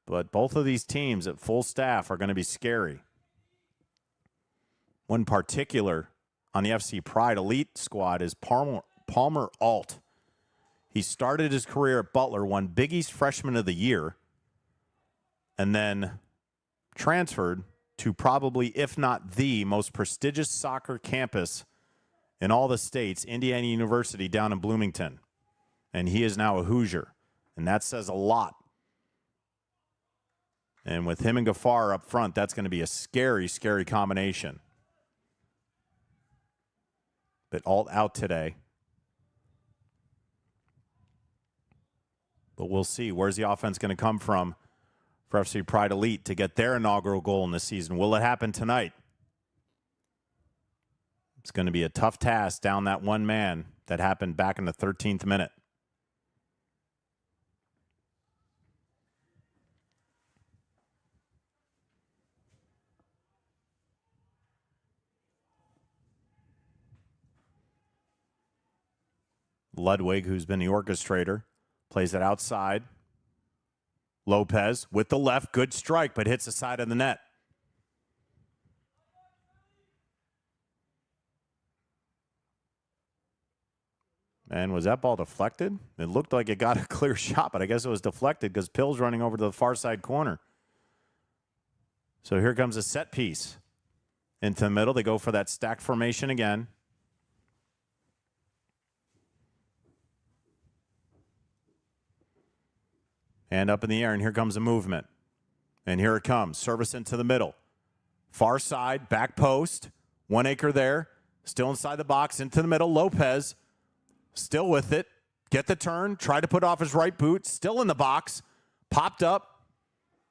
But both of these teams at full staff are going to be scary. One particular on the FC Pride Elite squad is Palmer Alt. He started his career at Butler, won Big East Freshman of the Year, and then transferred to probably, if not the most prestigious soccer campus in all the states, Indiana University down in Bloomington. And he is now a Hoosier. And that says a lot. And with him and Gafar up front, that's going to be a scary, scary combination. But Alt out today. But we'll see. Where's the offense going to come from for FC Pride Elite to get their inaugural goal in the season? Will it happen tonight? It's going to be a tough task down that one man that happened back in the 13th minute. Ludwig, who's been the orchestrator, plays it outside. Lopez with the left, good strike, but hits the side of the net. And was that ball deflected? It looked like it got a clear shot, but I guess it was deflected because Pill's running over to the far side corner. So here comes a set piece. Into the middle, they go for that stack formation again. And up in the air, and here comes a movement. And here it comes. Service into the middle. Far side, back post. 1 acre there. Still inside the box, into the middle. Lopez, still with it. Get the turn. Try to put off his right boot. Still in the box. Popped up.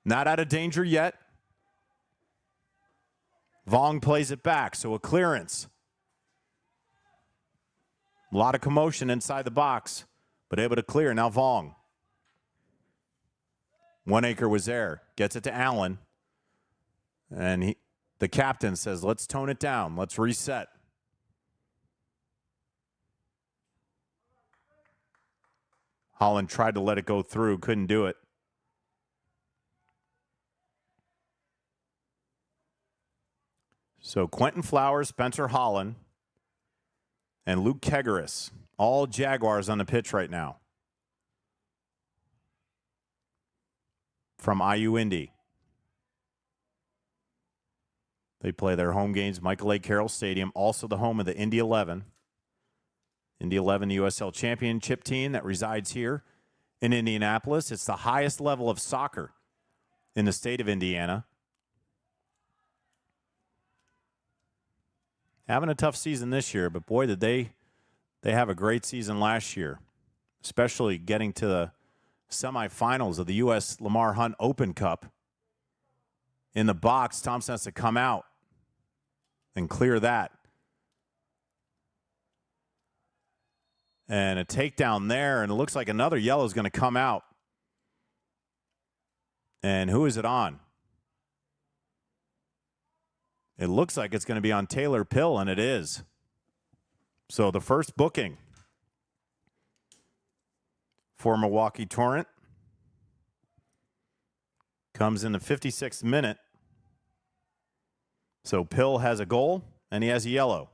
Not out of danger yet. Vong plays it back, so a clearance. A lot of commotion inside the box, but able to clear. Now Vong. 1 acre was there. Gets it to Allen. And the captain says, let's tone it down. Let's reset. Holland tried to let it go through. Couldn't do it. So Quentin Flowers, Spencer Holland, and Luke Kegeris, all Jaguars on the pitch right now. From IU Indy. They play their home games, Michael A. Carroll Stadium, also the home of the Indy 11. Indy 11, the USL Championship team that resides here in Indianapolis. It's the highest level of soccer in the state of Indiana. Having a tough season this year, but boy, did they have a great season last year, especially getting to the semifinals of the U.S. Lamar Hunt Open Cup. In the box, Thompson has to come out and clear that. And a takedown there, and it looks like another yellow is going to come out. And who is it on? It looks like it's going to be on Taylor Pill, and it is. So the first booking for Milwaukee Torrent comes in the 56th minute. So Pill has a goal, and he has a yellow.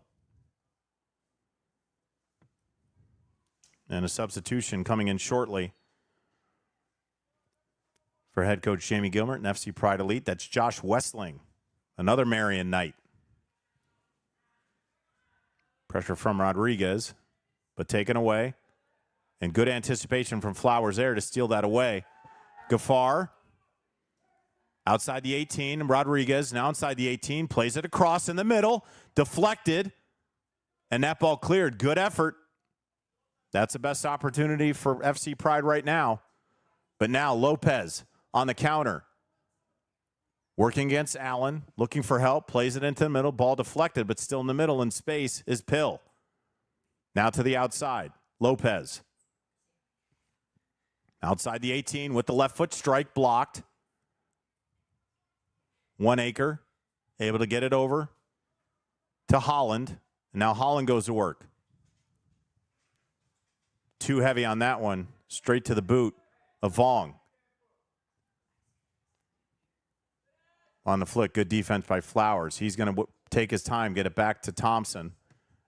And a substitution coming in shortly for head coach Jamie Gilbert and FC Pride Elite. That's Josh Westling, another Marion Knight. Pressure from Rodriguez, but taken away. And good anticipation from Flowers there to steal that away. Gafar outside the 18. Rodriguez now inside the 18. Plays it across in the middle. Deflected. And that ball cleared. Good effort. That's the best opportunity for FC Pride right now. But now Lopez on the counter. Working against Allen. Looking for help. Plays it into the middle. Ball deflected, but still in the middle in space is Pill. Now to the outside. Lopez. Outside the 18 with the left foot strike blocked. 1 acre. Able to get it over to Holland. And now Holland goes to work. too heavy on that one. Straight to the boot of Vaughn. On the flick, good defense by Flowers. He's going to take his time, get it back to Thompson,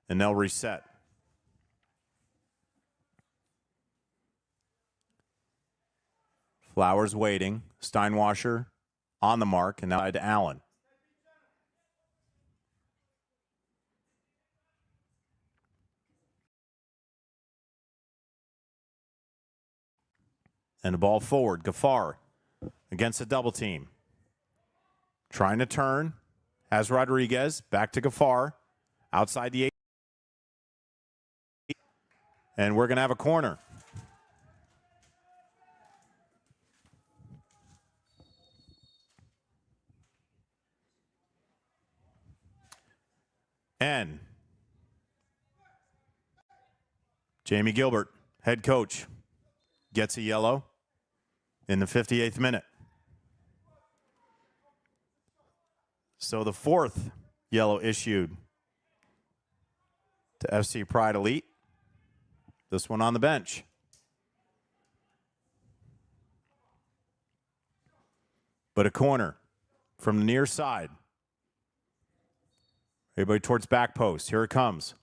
and they'll reset. Flowers waiting. Steinwasser on the mark, and now to Allen. And the ball forward. Gaffar against a double team. Trying to turn. Has Rodriguez. Back to Gaffar. Outside the 8. And we're going to have a corner. And Jamie Gilbert, head coach, gets a yellow in the 58th minute. So the 4th yellow issued to FC Pride Elite. This one on the bench. But a corner from the near side. Everybody towards back post. Here it comes.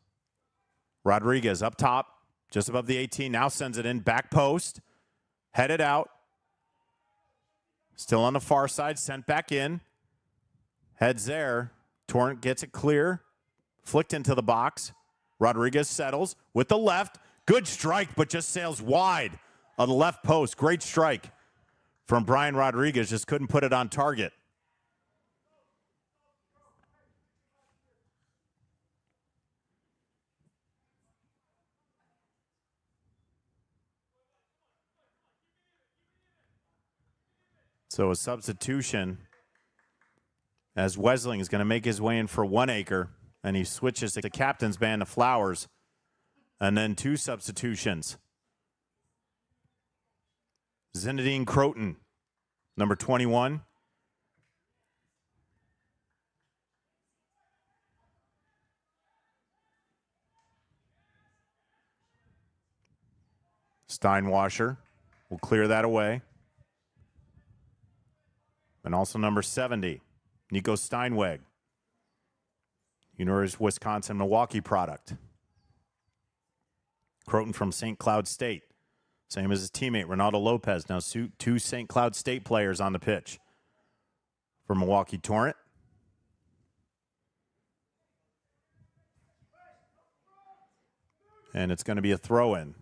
Rodriguez up top, just above the 18. Now sends it in. Back post. Headed out. Still on the far side. Sent back in. Heads there. Torrent gets it clear. Flicked into the box. Rodriguez settles with the left. Good strike, but just sails wide on the left post. Great strike from Brian Rodriguez. Just couldn't put it on target. So a substitution as Wesling is going to make his way in for 1 acre, and he switches to captain's band to Flowers. And then 2 substitutions. Zinedine Croton, number 21. Steinwasser will clear that away. And also number 70, Nico Steinweg, University of Wisconsin Milwaukee product. Croton from St. Cloud State. Same as his teammate, Ronaldo Lopez. Now 2 St. Cloud State players on the pitch for Milwaukee Torrent. And it's going to be a throw-in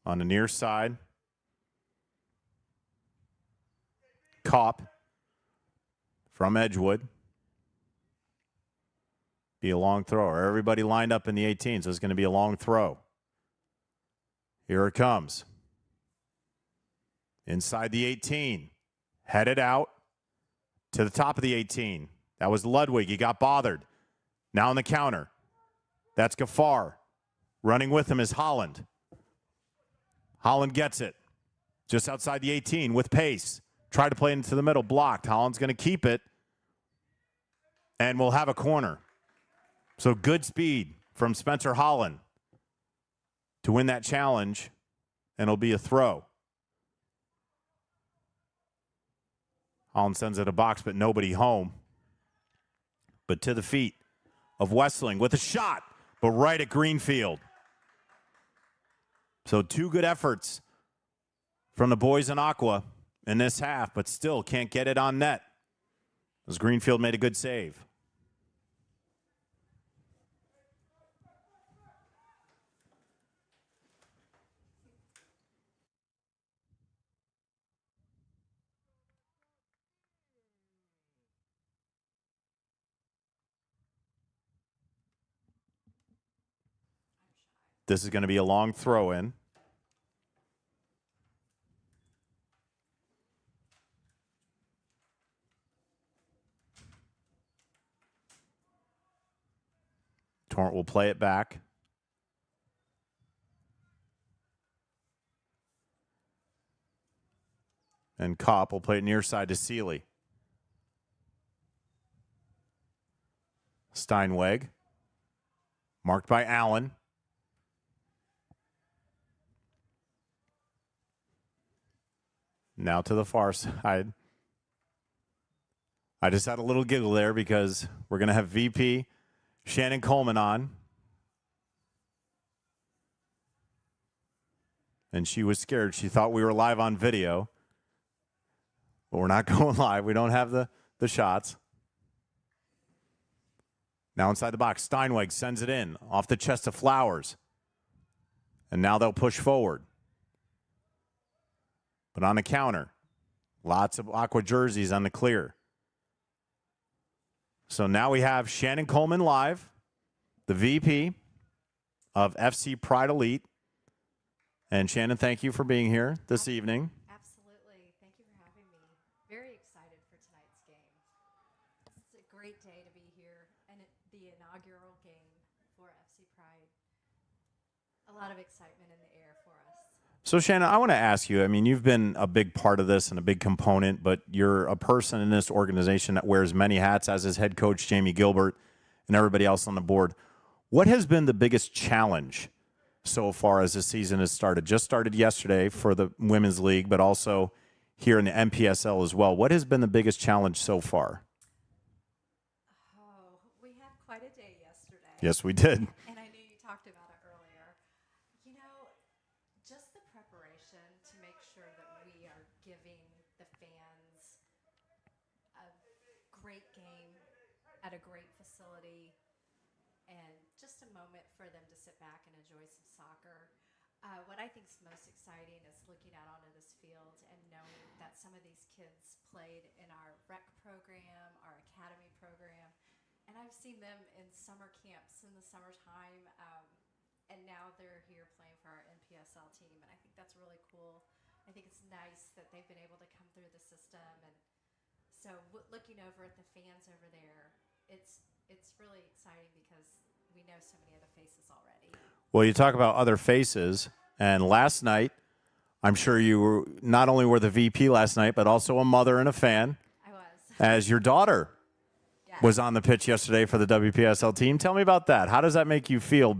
on the near side. Kopp from Edgewood. Be a long throw. Everybody lined up in the 18, so it's going to be a long throw. Here it comes. Inside the 18. Headed out to the top of the 18. That was Ludwig. He got bothered. Now on the counter. That's Gaffar. Running with him is Holland. Holland gets it. Just outside the 18 with pace. Tried to play into the middle. Blocked. Holland's going to keep it. And we'll have a corner. So good speed from Spencer Holland to win that challenge, and it'll be a throw. Holland sends it a box, but nobody home. But to the feet of Wesling with a shot, but right at Greenfield. So 2 good efforts from the boys in Aqua in this half, but still can't get it on net as Greenfield made a good save. This is going to be a long throw in. Torrent will play it back. And Kopp will play it near side to Seeley. Steinweg. Marked by Allen. Now to the far side. I just had a little giggle there because we're going to have VP Shannon Coleman on. And she was scared. She thought we were live on video. But we're not going live. We don't have the shots. Now inside the box, Steinweg sends it in off the chest of Flowers. And now they'll push forward. But on the counter, lots of aqua jerseys on the clear. So now we have Shannon Coleman live, the VP of FC Pride Elite. And Shannon, thank you for being here this evening. Absolutely. Thank you for having me. Very excited for tonight's game. It's a great day to be here, and the inaugural game for FC Pride. A lot of excitement in the air for us. So, Shannon, I want to ask you, I mean, you've been a big part of this and a big component, but you're a person in this organization that wears many hats, as is head coach Jamie Gilbert and everybody else on the board. What has been the biggest challenge so far as the season has started? Just started yesterday for the Women's League, but also here in the NPSL as well. What has been the biggest challenge so far? Oh, we had quite a day yesterday. Yes, we did. And I knew you talked about it earlier. You know, just the preparation to make sure that we are giving the fans a great game at a great facility and just a moment for them to sit back and enjoy some soccer. What I think is most exciting is looking out onto this field and knowing that some of these kids played in our rec program, our academy program, and I've seen them in summer camps in the summertime, and now they're here playing for our NPSL team, and I think that's really cool. I think it's nice that they've been able to come through the system, and so looking over at the fans over there, it's really exciting because we know so many of the faces already. Well, you talk about other faces, and last night, I'm sure you were not only were the VP last night, but also a mother and a fan. I was. As your daughter Yes. was on the pitch yesterday for the WPSL team. Tell me about that. How does that make you feel,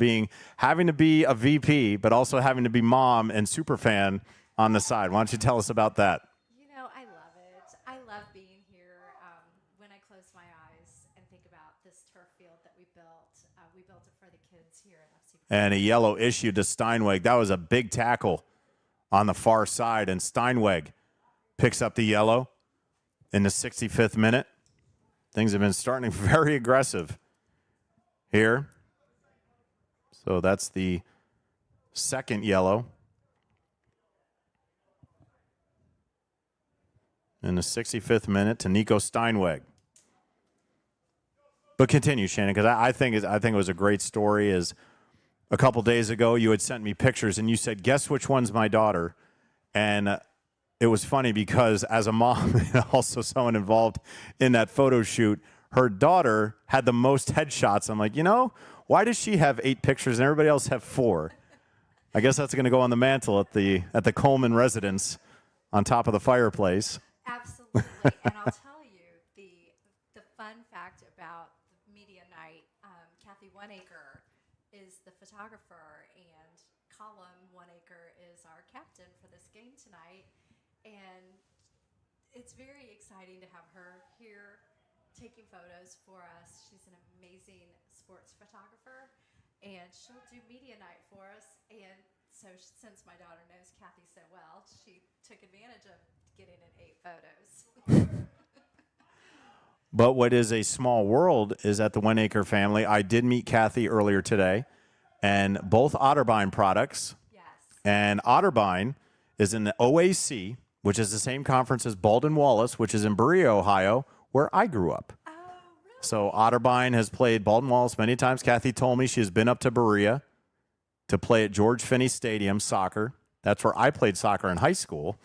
having to be a VP, but also having to be mom and super fan on the side? Why don't you tell us about that? You know, I love it. I love being here. When I close my eyes and think about this turf field that we built it for the kids here at FC. And a yellow issue to Steinweg. That was a big tackle on the far side, and Steinweg picks up the yellow in the 65th minute. Things have been starting very aggressive here. So that's the second yellow in the 65th minute to Nico Steinweg. But continue, Shannon, because I think it was a great story. Is a couple days ago you had sent me pictures and you said, "Guess which one's my daughter?" And it was funny because as a mom and also someone involved in that photo shoot, her daughter had the most headshots. I'm like, why does she have 8 pictures and everybody else have 4? I guess that's going to go on the mantle at the Coleman residence on top of the fireplace. Absolutely. And I'll tell you the fun fact about the media night. Kathy Oneacre is the photographer, and Colum Oneacre is our captain for this game tonight. And it's very exciting to have her here taking photos for us. She's an amazing sports photographer, and she'll do media night for us. And so since my daughter knows Kathy so well, she took advantage of getting in 8 photos. But what is a small world is at the Oneacre family. I did meet Kathy earlier today, and both Otterbein products. Yes. And Otterbein is in the OAC, which is the same conference as Baldwin Wallace, which is in Berea, Ohio, where I grew up. Oh, really? So Otterbein has played Baldwin Wallace many times. Kathy told me she has been up to Berea to play at George Finney Stadium soccer. That's where I played soccer in high school,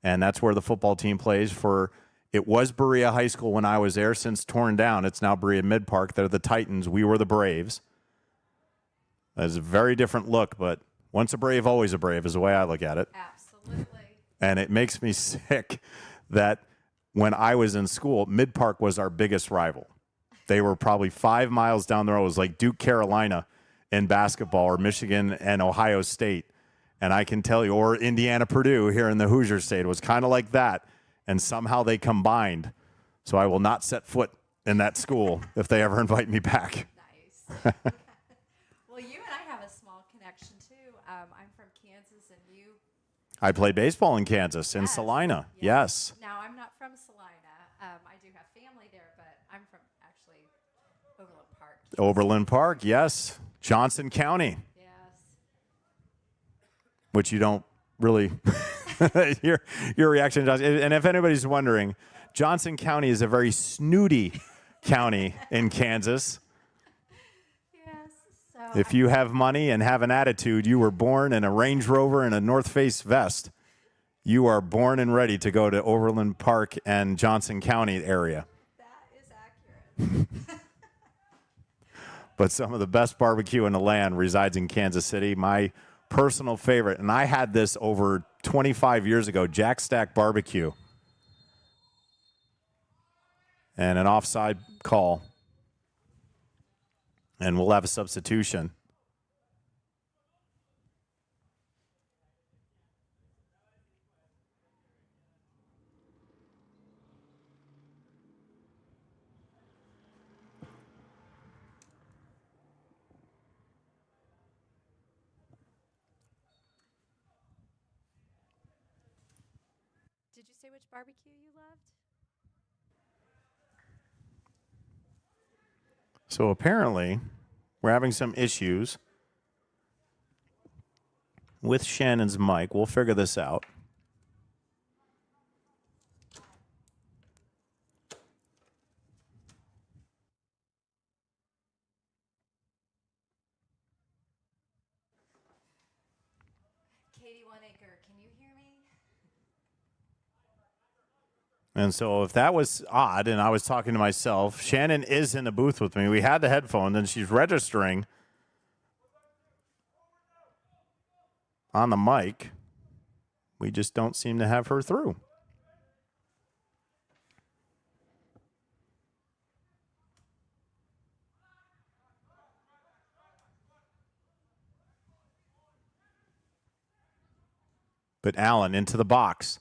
and that's where the football team plays for. It was Berea High School when I was there. Since torn down, it's now Berea Mid-Park. They're the Titans. We were the Braves. It's a very different look, but once a Brave, always a Brave is the way I look at it. Absolutely. And it makes me sick that when I was in school, Mid-Park was our biggest rival. They were probably 5 miles down the road. It was like Duke, Carolina in basketball, or Michigan and Ohio State. And I can tell you, or Indiana Purdue here in the Hoosier State was kind of like that. And somehow they combined. So I will not set foot in that school if they ever invite me back. Nice. Well, you and I have a small connection too. I'm from Kansas, and you. I played baseball in Kansas, in Salina. Yes. Now, I'm not from Salina. I do have family there, but I'm from actually Overland Park. Oberlin Park, yes. Johnson County. Yes. Which you don't really your reaction, Johnson. And if anybody's wondering, Johnson County is a very snooty county in Kansas. Yes. So If you have money and have an attitude, you were born in a Range Rover and a North Face vest. You are born and ready to go to Overland Park and Johnson County area. that is accurate. But some of the best barbecue in the land resides in Kansas City. My personal favorite, and I had this over 25 years ago, Jack Stack Barbecue. And an offside call. And we'll have a substitution. Did you say which barbecue you loved? So apparently, we're having some issues with Shannon's mic. We'll figure this out. Katie One-Acre, can you hear me? And so if that was odd and I was talking to myself, Shannon is in the booth with me. We had the headphones and she's registering on the mic. We just don't seem to have her through. But Allen into the box.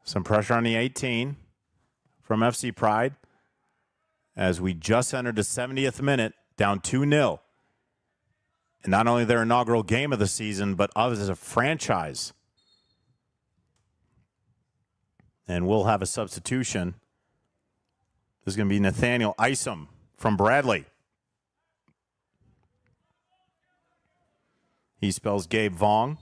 Some pressure on the 18 from FC Pride as we just entered the 70th minute, down 2-0. And not only their inaugural game of the season, but others as a franchise. And we'll have a substitution. This is going to be Nathaniel Isom from Bradley. He spells Gabe Vong.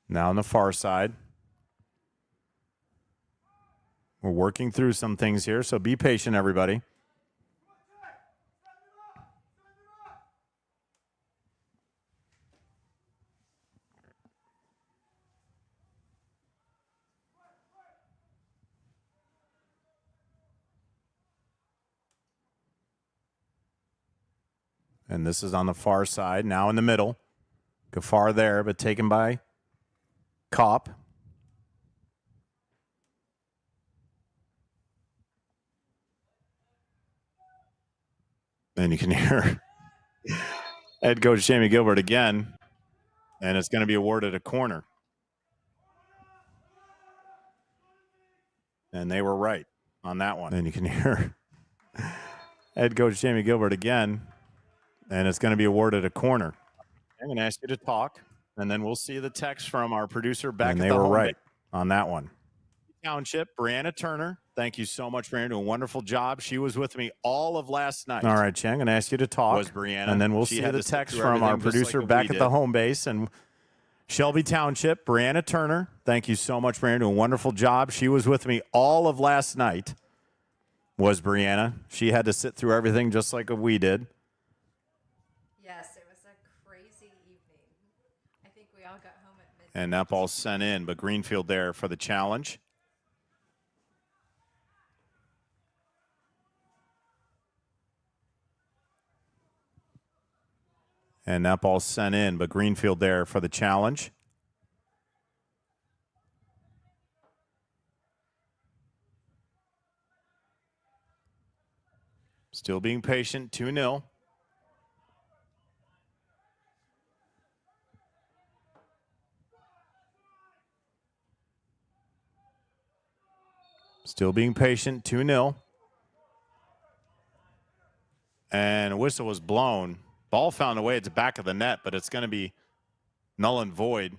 Now on the far side. We're working through some things here, so be patient, everybody. And this is on the far side, now in the middle. Gafar there, but taken by Kopp. And you can hear head coach Jamie Gilbert again, and it's going to be awarded a corner. And they were right on that one. And you can hear head coach Jamie Gilbert again, and it's going to be awarded a corner. I'm going to ask you to talk. And then we'll see the text from our producer back at the home. And they were right on that one. Township, Brianna Turner. Thank you so much, Brianna. Doing a wonderful job. She was with me all of last night. All right, Chang, I'm going to ask you to talk. Was Brianna. And then we'll see the text from our producer back at the home base. And Shelby Township, Brianna Turner. Thank you so much, Brianna. Doing a wonderful job. She was with me all of last night. Was Brianna. She had to sit through everything just like we did. Yes, it was a crazy And that ball's sent in, but Greenfield there for the challenge. And that ball's sent in, but Greenfield there for the challenge. Still being patient, 2-0. Still being patient, 2-0. And a whistle was blown. Ball found a way at the back of the net, but it's going to be null and void.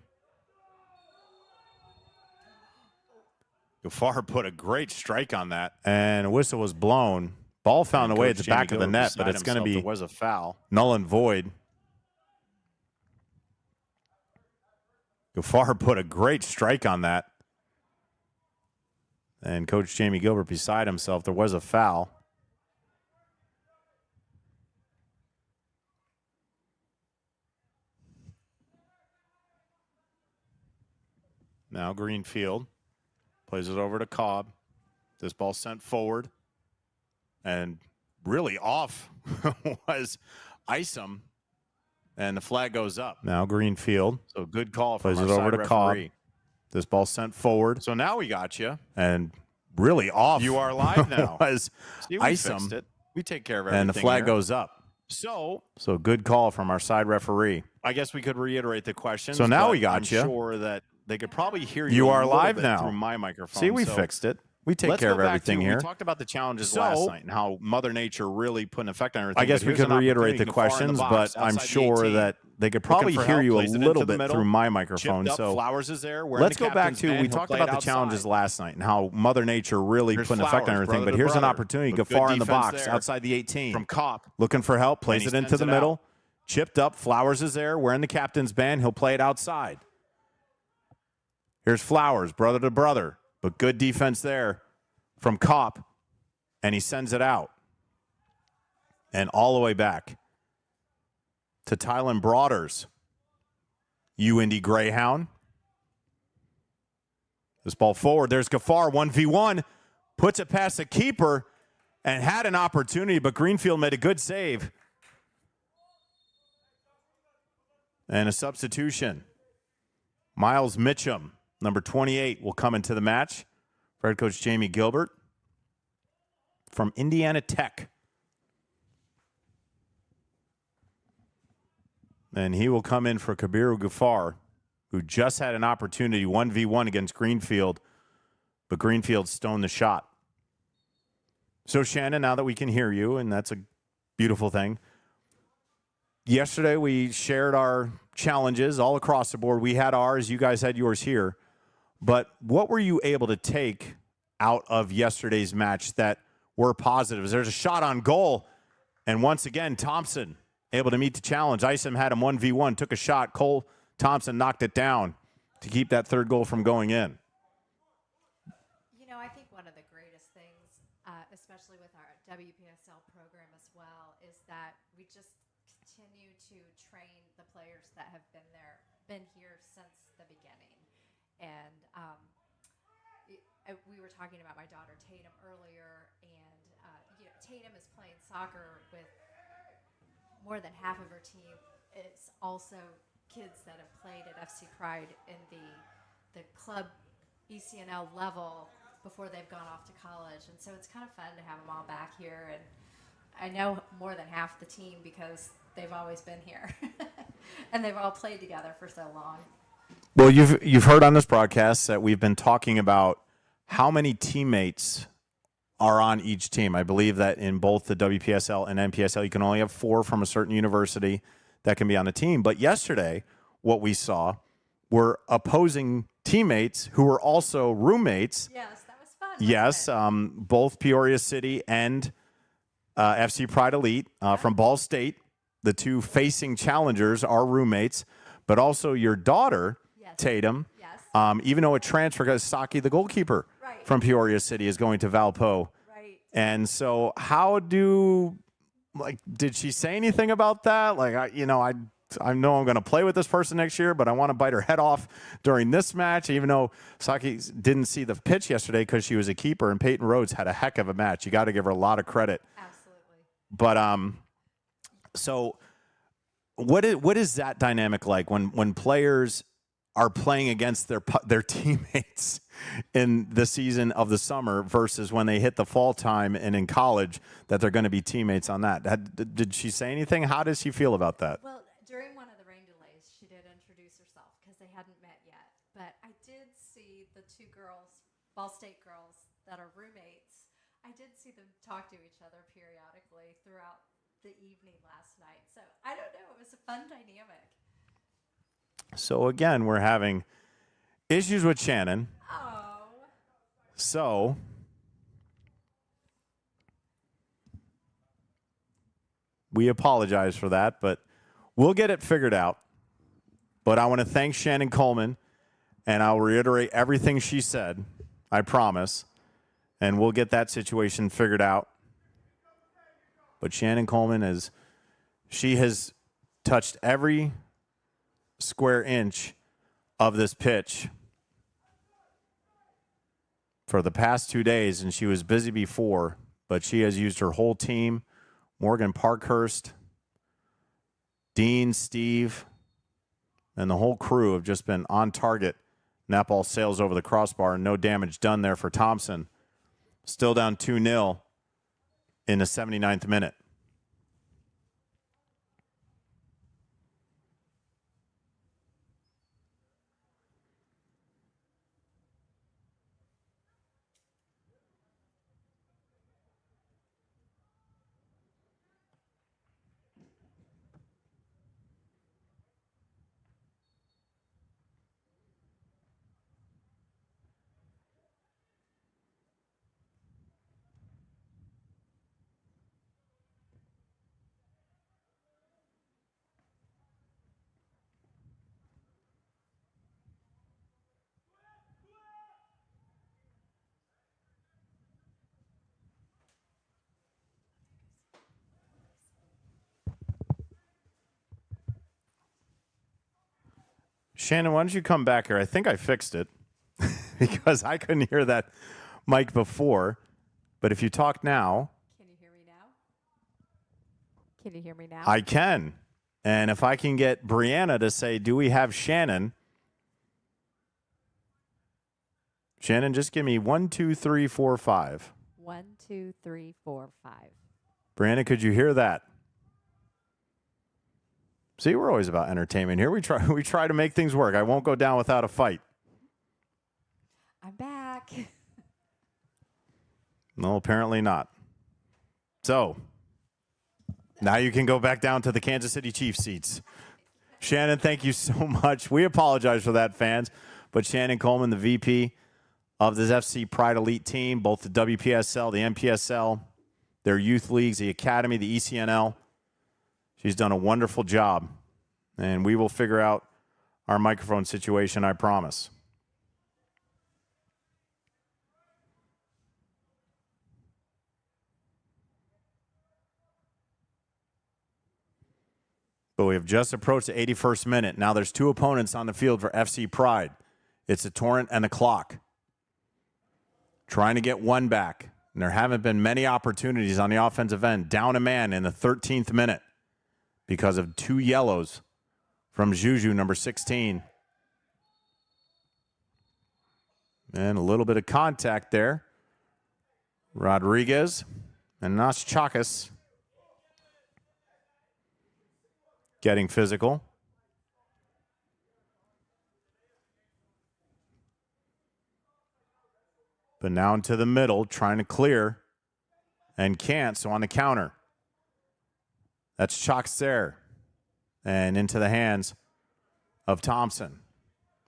Gafar put a great strike on that. And a whistle was blown. Ball found a way at the back of the net, but it's going to be there was a foul. Null and void. Gafar put a great strike on that. And Coach Jamie Gilbert beside himself. There was a foul. Now Greenfield plays it over to Cobb. This ball sent forward. And really off was Isom. And the flag goes up. Now Greenfield. So good call from plays it over to Cobb. This ball sent forward. So now we got you. And really off. You are live now. Was Isom. Fixed it. We take care of everything. And the flag here. goes up. So good call from our side referee. I guess we could reiterate the question. So now we got you. I'm sure that they could probably hear you. You a are little live bit now through my microphone. See, we fixed it. We take care of everything here. We talked about the challenges last night and how Mother Nature really put an effect on everything. I guess we could reiterate the questions, but I'm sure that they could probably hear you a little bit through my microphone. So Flowers is there. Let's go back to, we talked about the challenges last night and how Mother Nature really put an effect on everything. But here's an opportunity. Gafar in the box outside the 18. From Kopp. Looking for help. Plays it into the middle. Chipped up. Flowers is there. Wearing the captain's band. He'll play it outside. Here's Flowers, brother to brother. But good defense there from Kopp. And he sends it out. And all the way back to Tylen Broaders. Indy Greyhound. This ball forward. There's Gafar, 1v1. Puts it past the keeper and had an opportunity, but Greenfield made a good save. And a substitution. Miles Mitchum, number 28, will come into the match for head coach Jamie Gilbert from Indiana Tech. And he will come in for Kabiru Gafar, who just had an opportunity 1v1 against Greenfield, but Greenfield stoned the shot. So, Shannon, now that we can hear you, and that's a beautiful thing, yesterday we shared our challenges all across the board. We had ours. You guys had yours here. But what were you able to take out of yesterday's match that were positives? There's a shot on goal, and once again, Thompson able to meet the challenge. Isom had him 1v1, took a shot. Cole Thompson knocked it down to keep that third goal from going in. You know, I think one of the greatest things, especially with our WPSL program as well, is that we just continue to train the players that have been here since the beginning. And we were talking about my daughter Tatum earlier, and Tatum is playing soccer with more than half of her team. It's also kids that have played at FC Pride in the club ECNL level before they've gone off to college. And so it's kind of fun to have them all back here. And I know more than half the team because they've always been here. And they've all played together for so long. Well, you've heard on this broadcast that we've been talking about how many teammates are on each team. I believe that in both the WPSL and NPSL, you can only have 4 from a certain university that can be on a team. But yesterday, what we saw were opposing teammates who were also roommates. Yes, that was fun. Yes, both Peoria City and FC Pride Elite from Ball State. The two facing challengers are roommates, but also your daughter, yes. Tatum, yes. even though it transferred because Saki, the goalkeeper right. from Peoria City, is going to Valpo. Right. And so did she say anything about that? Like, I I know I'm going to play with this person next year, but I want to bite her head off during this match, even though Saki didn't see the pitch yesterday because she was a keeper, and Peyton Rhodes had a heck of a match. You got to give her a lot of credit. Absolutely. But so what is that dynamic like when players are playing against their teammates in the season of the summer versus when they hit the fall time and in college that they're going to be teammates on that? Did she say anything? How does she feel about that? Well, during one of the rain delays, she did introduce herself because they hadn't met yet. But I did see the two girls, Ball State girls, that are roommates. I did see them talk to each other periodically throughout the evening last night. So I don't know. It was a fun dynamic. So again, we're having issues with Shannon. Oh. So we apologize for that, but we'll get it figured out. But I want to thank Shannon Coleman, and I'll reiterate everything she said, I promise, and we'll get that situation figured out. But Shannon Coleman she has touched every square inch of this pitch for the past 2 days, and she was busy before, but she has used her whole team. Morgan Parkhurst, Dean, Steve, and the whole crew have just been on target. And that ball sails over the crossbar, and no damage done there for Thompson. Still down 2-0 in the 79th minute. Shannon, why don't you come back here? I think I fixed it because I couldn't hear that mic before. But if you talk now. Can you hear me now? Can you hear me now? I can. And if I can get Brianna to say, do we have Shannon? Shannon, just give me 1, 2, 3, 4, 5. 1, 2, 3, 4, 5. Brianna, could you hear that? See, we're always about entertainment here. We try to make things work. I won't go down without a fight. I'm back. No, apparently not. So, now you can go back down to the Kansas City Chiefs seats. Shannon, thank you so much. We apologize for that, fans. But Shannon Coleman, the VP of this FC Pride Elite team, both the WPSL, the NPSL, their youth leagues, the academy, the ECNL. She's done a wonderful job, and we will figure out our microphone situation, I promise. But we have just approached the 81st minute. Now there's two opponents on the field for FC Pride. It's the Torrent and the Clock. Trying to get one back. And there haven't been many opportunities on the offensive end. Down a man in the 13th minute because of 2 yellows from Juju, number 16. And a little bit of contact there. Rodriguez and Naschakis getting physical. But now into the middle, trying to clear, and can't, so on the counter. That's Chalks there. And into the hands of Thompson,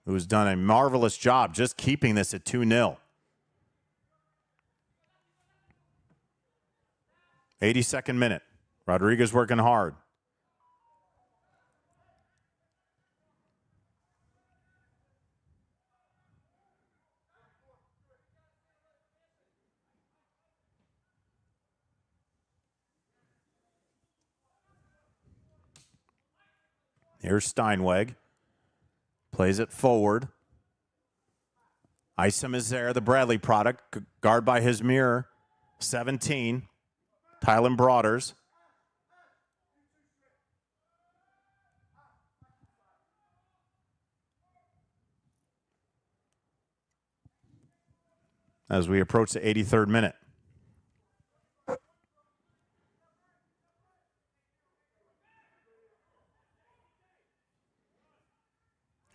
who's done a marvelous job just keeping this at 2-0. 82nd minute. Rodriguez working hard. Here's Steinweg. Plays it forward. Isom is there, the Bradley product. Guard by his mirror. 17. Tylen Broaders. As we approach the 83rd minute.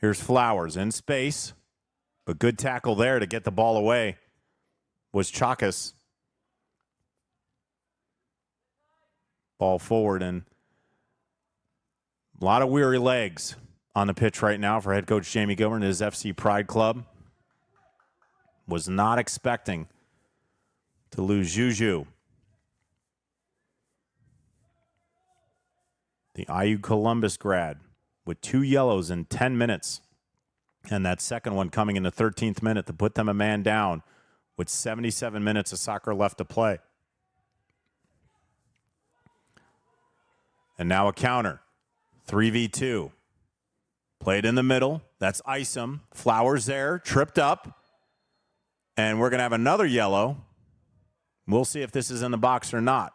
Here's Flowers in space. A good tackle there to get the ball away was Chakas. Ball forward, and a lot of weary legs on the pitch right now for head coach Jamie Gilbert and his FC Pride club. Was not expecting to lose Juju. The IU Columbus grad with 2 yellows in 10 minutes. And that second one coming in the 13th minute to put them a man down with 77 minutes of soccer left to play. And now a counter. 3v2. Played in the middle. That's Isom. Flowers there. Tripped up. And we're going to have another yellow. We'll see if this is in the box or not.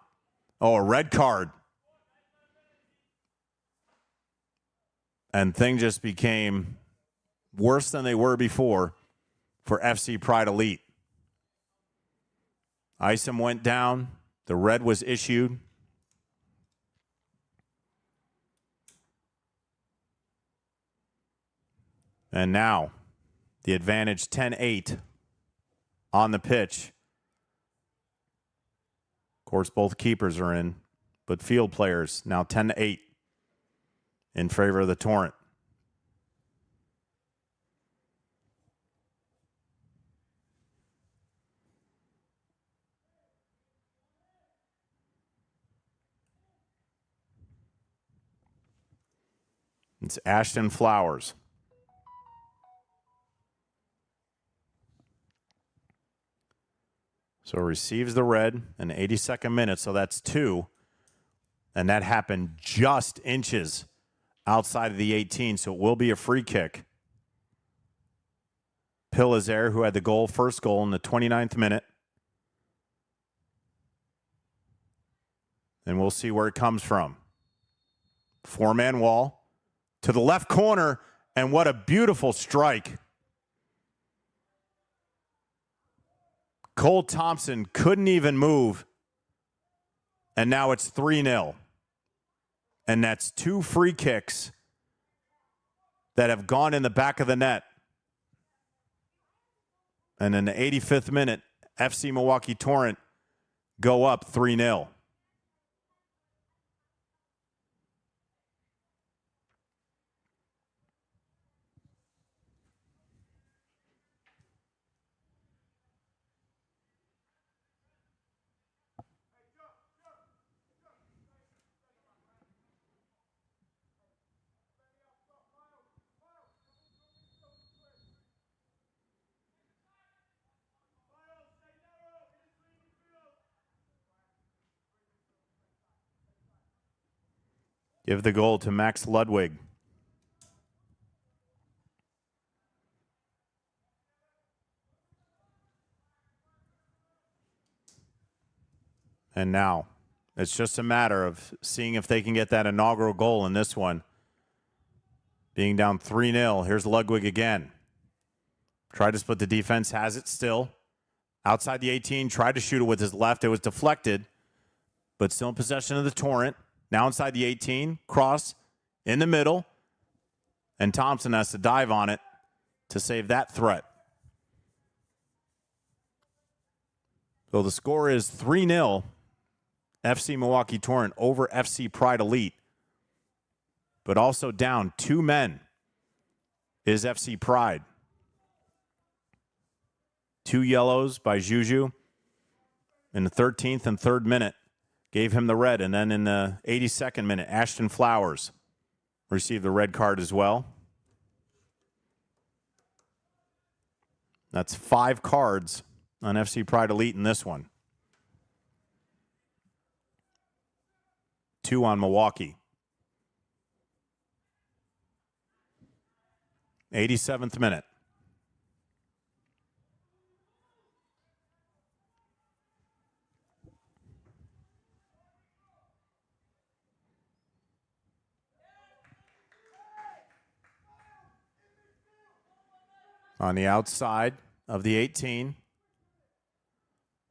Oh, a red card. And things just became worse than they were before for FC Pride Elite. Isom went down. The red was issued. And now the advantage 10-8 on the pitch. Of course, both keepers are in, but field players now 10-8 in favor of the Torrent. It's Ashton Flowers. So receives the red in the 82nd minute, so that's 2. And that happened just inches outside of the 18, so it will be a free kick. Pilazer, who had the first goal in the 29th minute. And we'll see where it comes from. 4-man wall to the left corner, and what a beautiful strike. Cole Thompson couldn't even move, and now it's 3-0. And that's 2 free kicks that have gone in the back of the net. And in the 85th minute, FC Milwaukee Torrent go up 3-0. Give the goal to Max Ludwig. And now it's just a matter of seeing if they can get that inaugural goal in this one. Being down 3-0. Here's Ludwig again. Tried to split the defense. Has it still. Outside the 18. Tried to shoot it with his left. It was deflected. But still in possession of the Torrent. Now inside the 18, cross in the middle, and Thompson has to dive on it to save that threat. So the score is 3-0, FC Milwaukee Torrent over FC Pride Elite, but also down 2 men is FC Pride. 2 yellows by Juju in the 13th and 3rd minute. Gave him the red, and then in the 82nd minute, Ashton Flowers received the red card as well. That's 5 cards on FC Pride Elite in this one. 2 on Milwaukee. 87th minute. On the outside of the 18.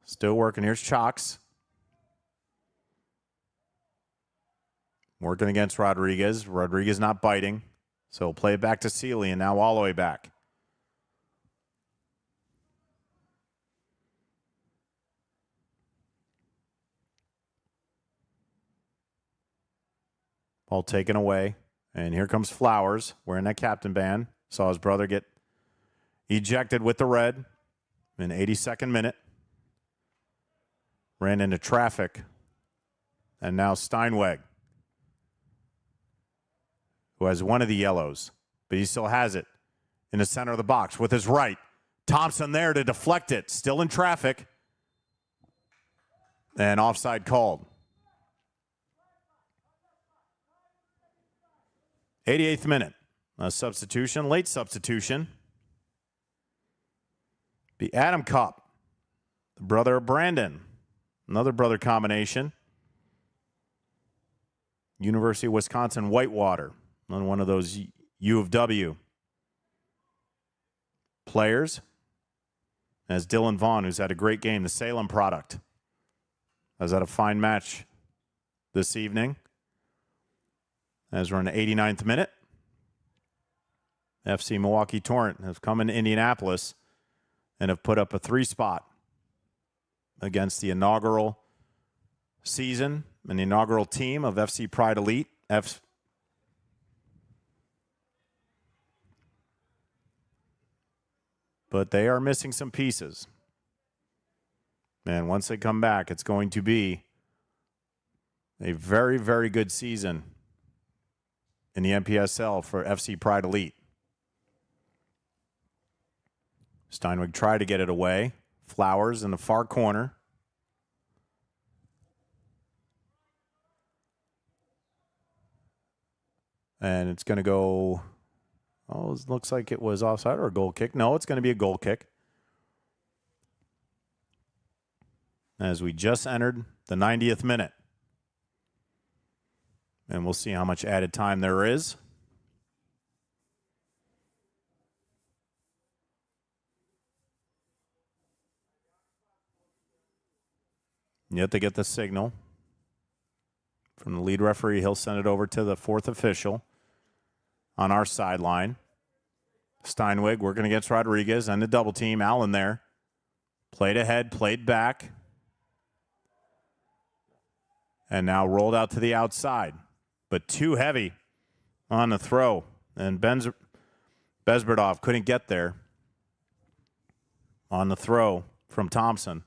Still working. Here's Chalks. Working against Rodriguez. Rodriguez not biting. So he'll play it back to Sealy, and now all the way back. Ball taken away. And here comes Flowers wearing that captain band. Saw his brother get ejected with the red in 82nd minute. Ran into traffic. And now Steinweg, who has one of the yellows, but he still has it in the center of the box with his right. Thompson there to deflect it. Still in traffic. And offside called. 88th minute. A substitution, late substitution. Be Adam Kopp, the brother of Brandon. Another brother combination. University of Wisconsin Whitewater. On one of those U of W players. As Dylan Vaughn, who's had a great game, the Salem product, has had a fine match this evening. As we're in the 89th minute. FC Milwaukee Torrent have come into Indianapolis and have put up a 3-spot against the inaugural season and the inaugural team of FC Pride Elite. But they are missing some pieces. And once they come back, it's going to be a very, very good season in the NPSL for FC Pride Elite. Steinweg tried to get it away. Flowers in the far corner. And it's going to go, oh, it looks like it was offside or a goal kick. No, it's going to be a goal kick. As we just entered the 90th minute. And we'll see how much added time there is. Yet they get the signal from the lead referee. He'll send it over to the fourth official on our sideline. Steinweg working against Rodriguez and the double team. Allen there. Played ahead, played back. And now rolled out to the outside. But too heavy on the throw. And Bezberdov couldn't get there on the throw from Thompson.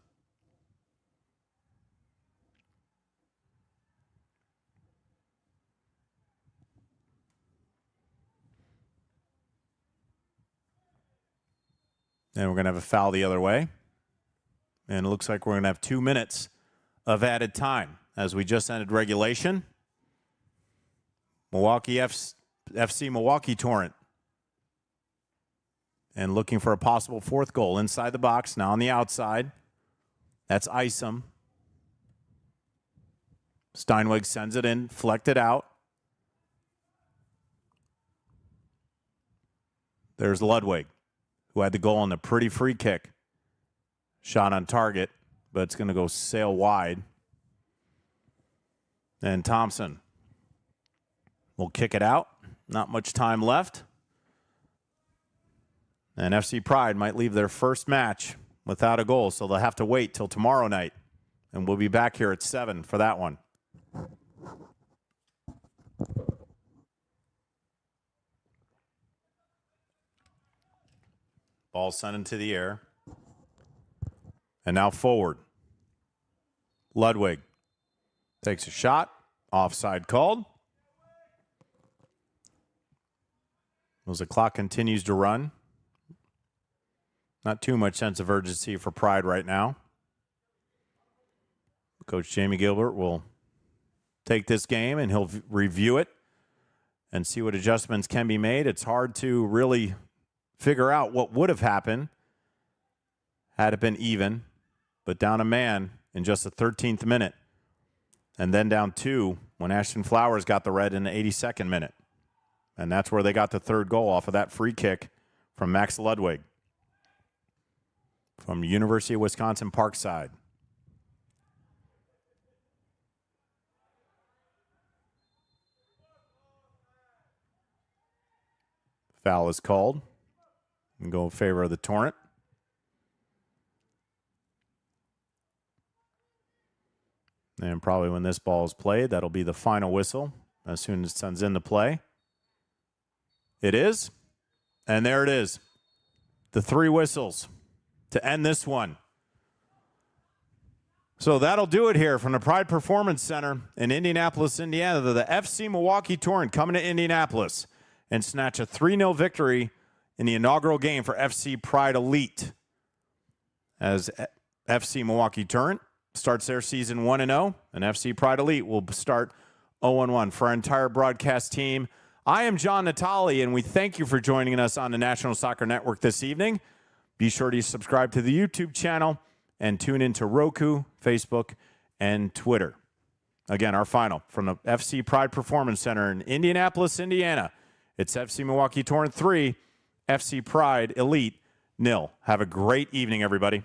And we're going to have a foul the other way. And it looks like we're going to have 2 minutes of added time as we just ended regulation. FC Milwaukee Torrent. And looking for a possible fourth goal inside the box. Now on the outside. That's Isom. Steinweg sends it in, flecked it out. There's Ludwig, who had the goal on the pretty free kick. Shot on target, but it's going to go sail wide. And Thompson will kick it out. Not much time left. And FC Pride might leave their first match without a goal, so they'll have to wait till tomorrow night. And we'll be back here at 7 for that one. Ball sent into the air. And now forward. Ludwig takes a shot. Offside called. As the clock continues to run. Not too much sense of urgency for Pride right now. Coach Jamie Gilbert will take this game and he'll review it and see what adjustments can be made. It's hard to really figure out what would have happened had it been even, but down a man in just the 13th minute. And then down 2 when Ashton Flowers got the red in the 82nd minute. And that's where they got the third goal off of that free kick from Max Ludwig from University of Wisconsin Parkside. Foul is called and go in favor of the Torrent. And probably when this ball is played, that'll be the final whistle as soon as it sends into play. It is. And there it is. The 3 whistles to end this one. So that'll do it here from the Pride Performance Center in Indianapolis, Indiana. The FC Milwaukee Torrent coming to Indianapolis and snatch a 3-0 victory in the inaugural game for FC Pride Elite. As FC Milwaukee Torrent starts their season 1-0, and FC Pride Elite will start 0-1. For our entire broadcast team, I am John Natali, and we thank you for joining us on the National Soccer Network this evening. Be sure to subscribe to the YouTube channel and tune into Roku, Facebook, and Twitter. Again, our final from the FC Pride Performance Center in Indianapolis, Indiana. It's FC Milwaukee Torrent 3, FC Pride Elite 0. Have a great evening, everybody.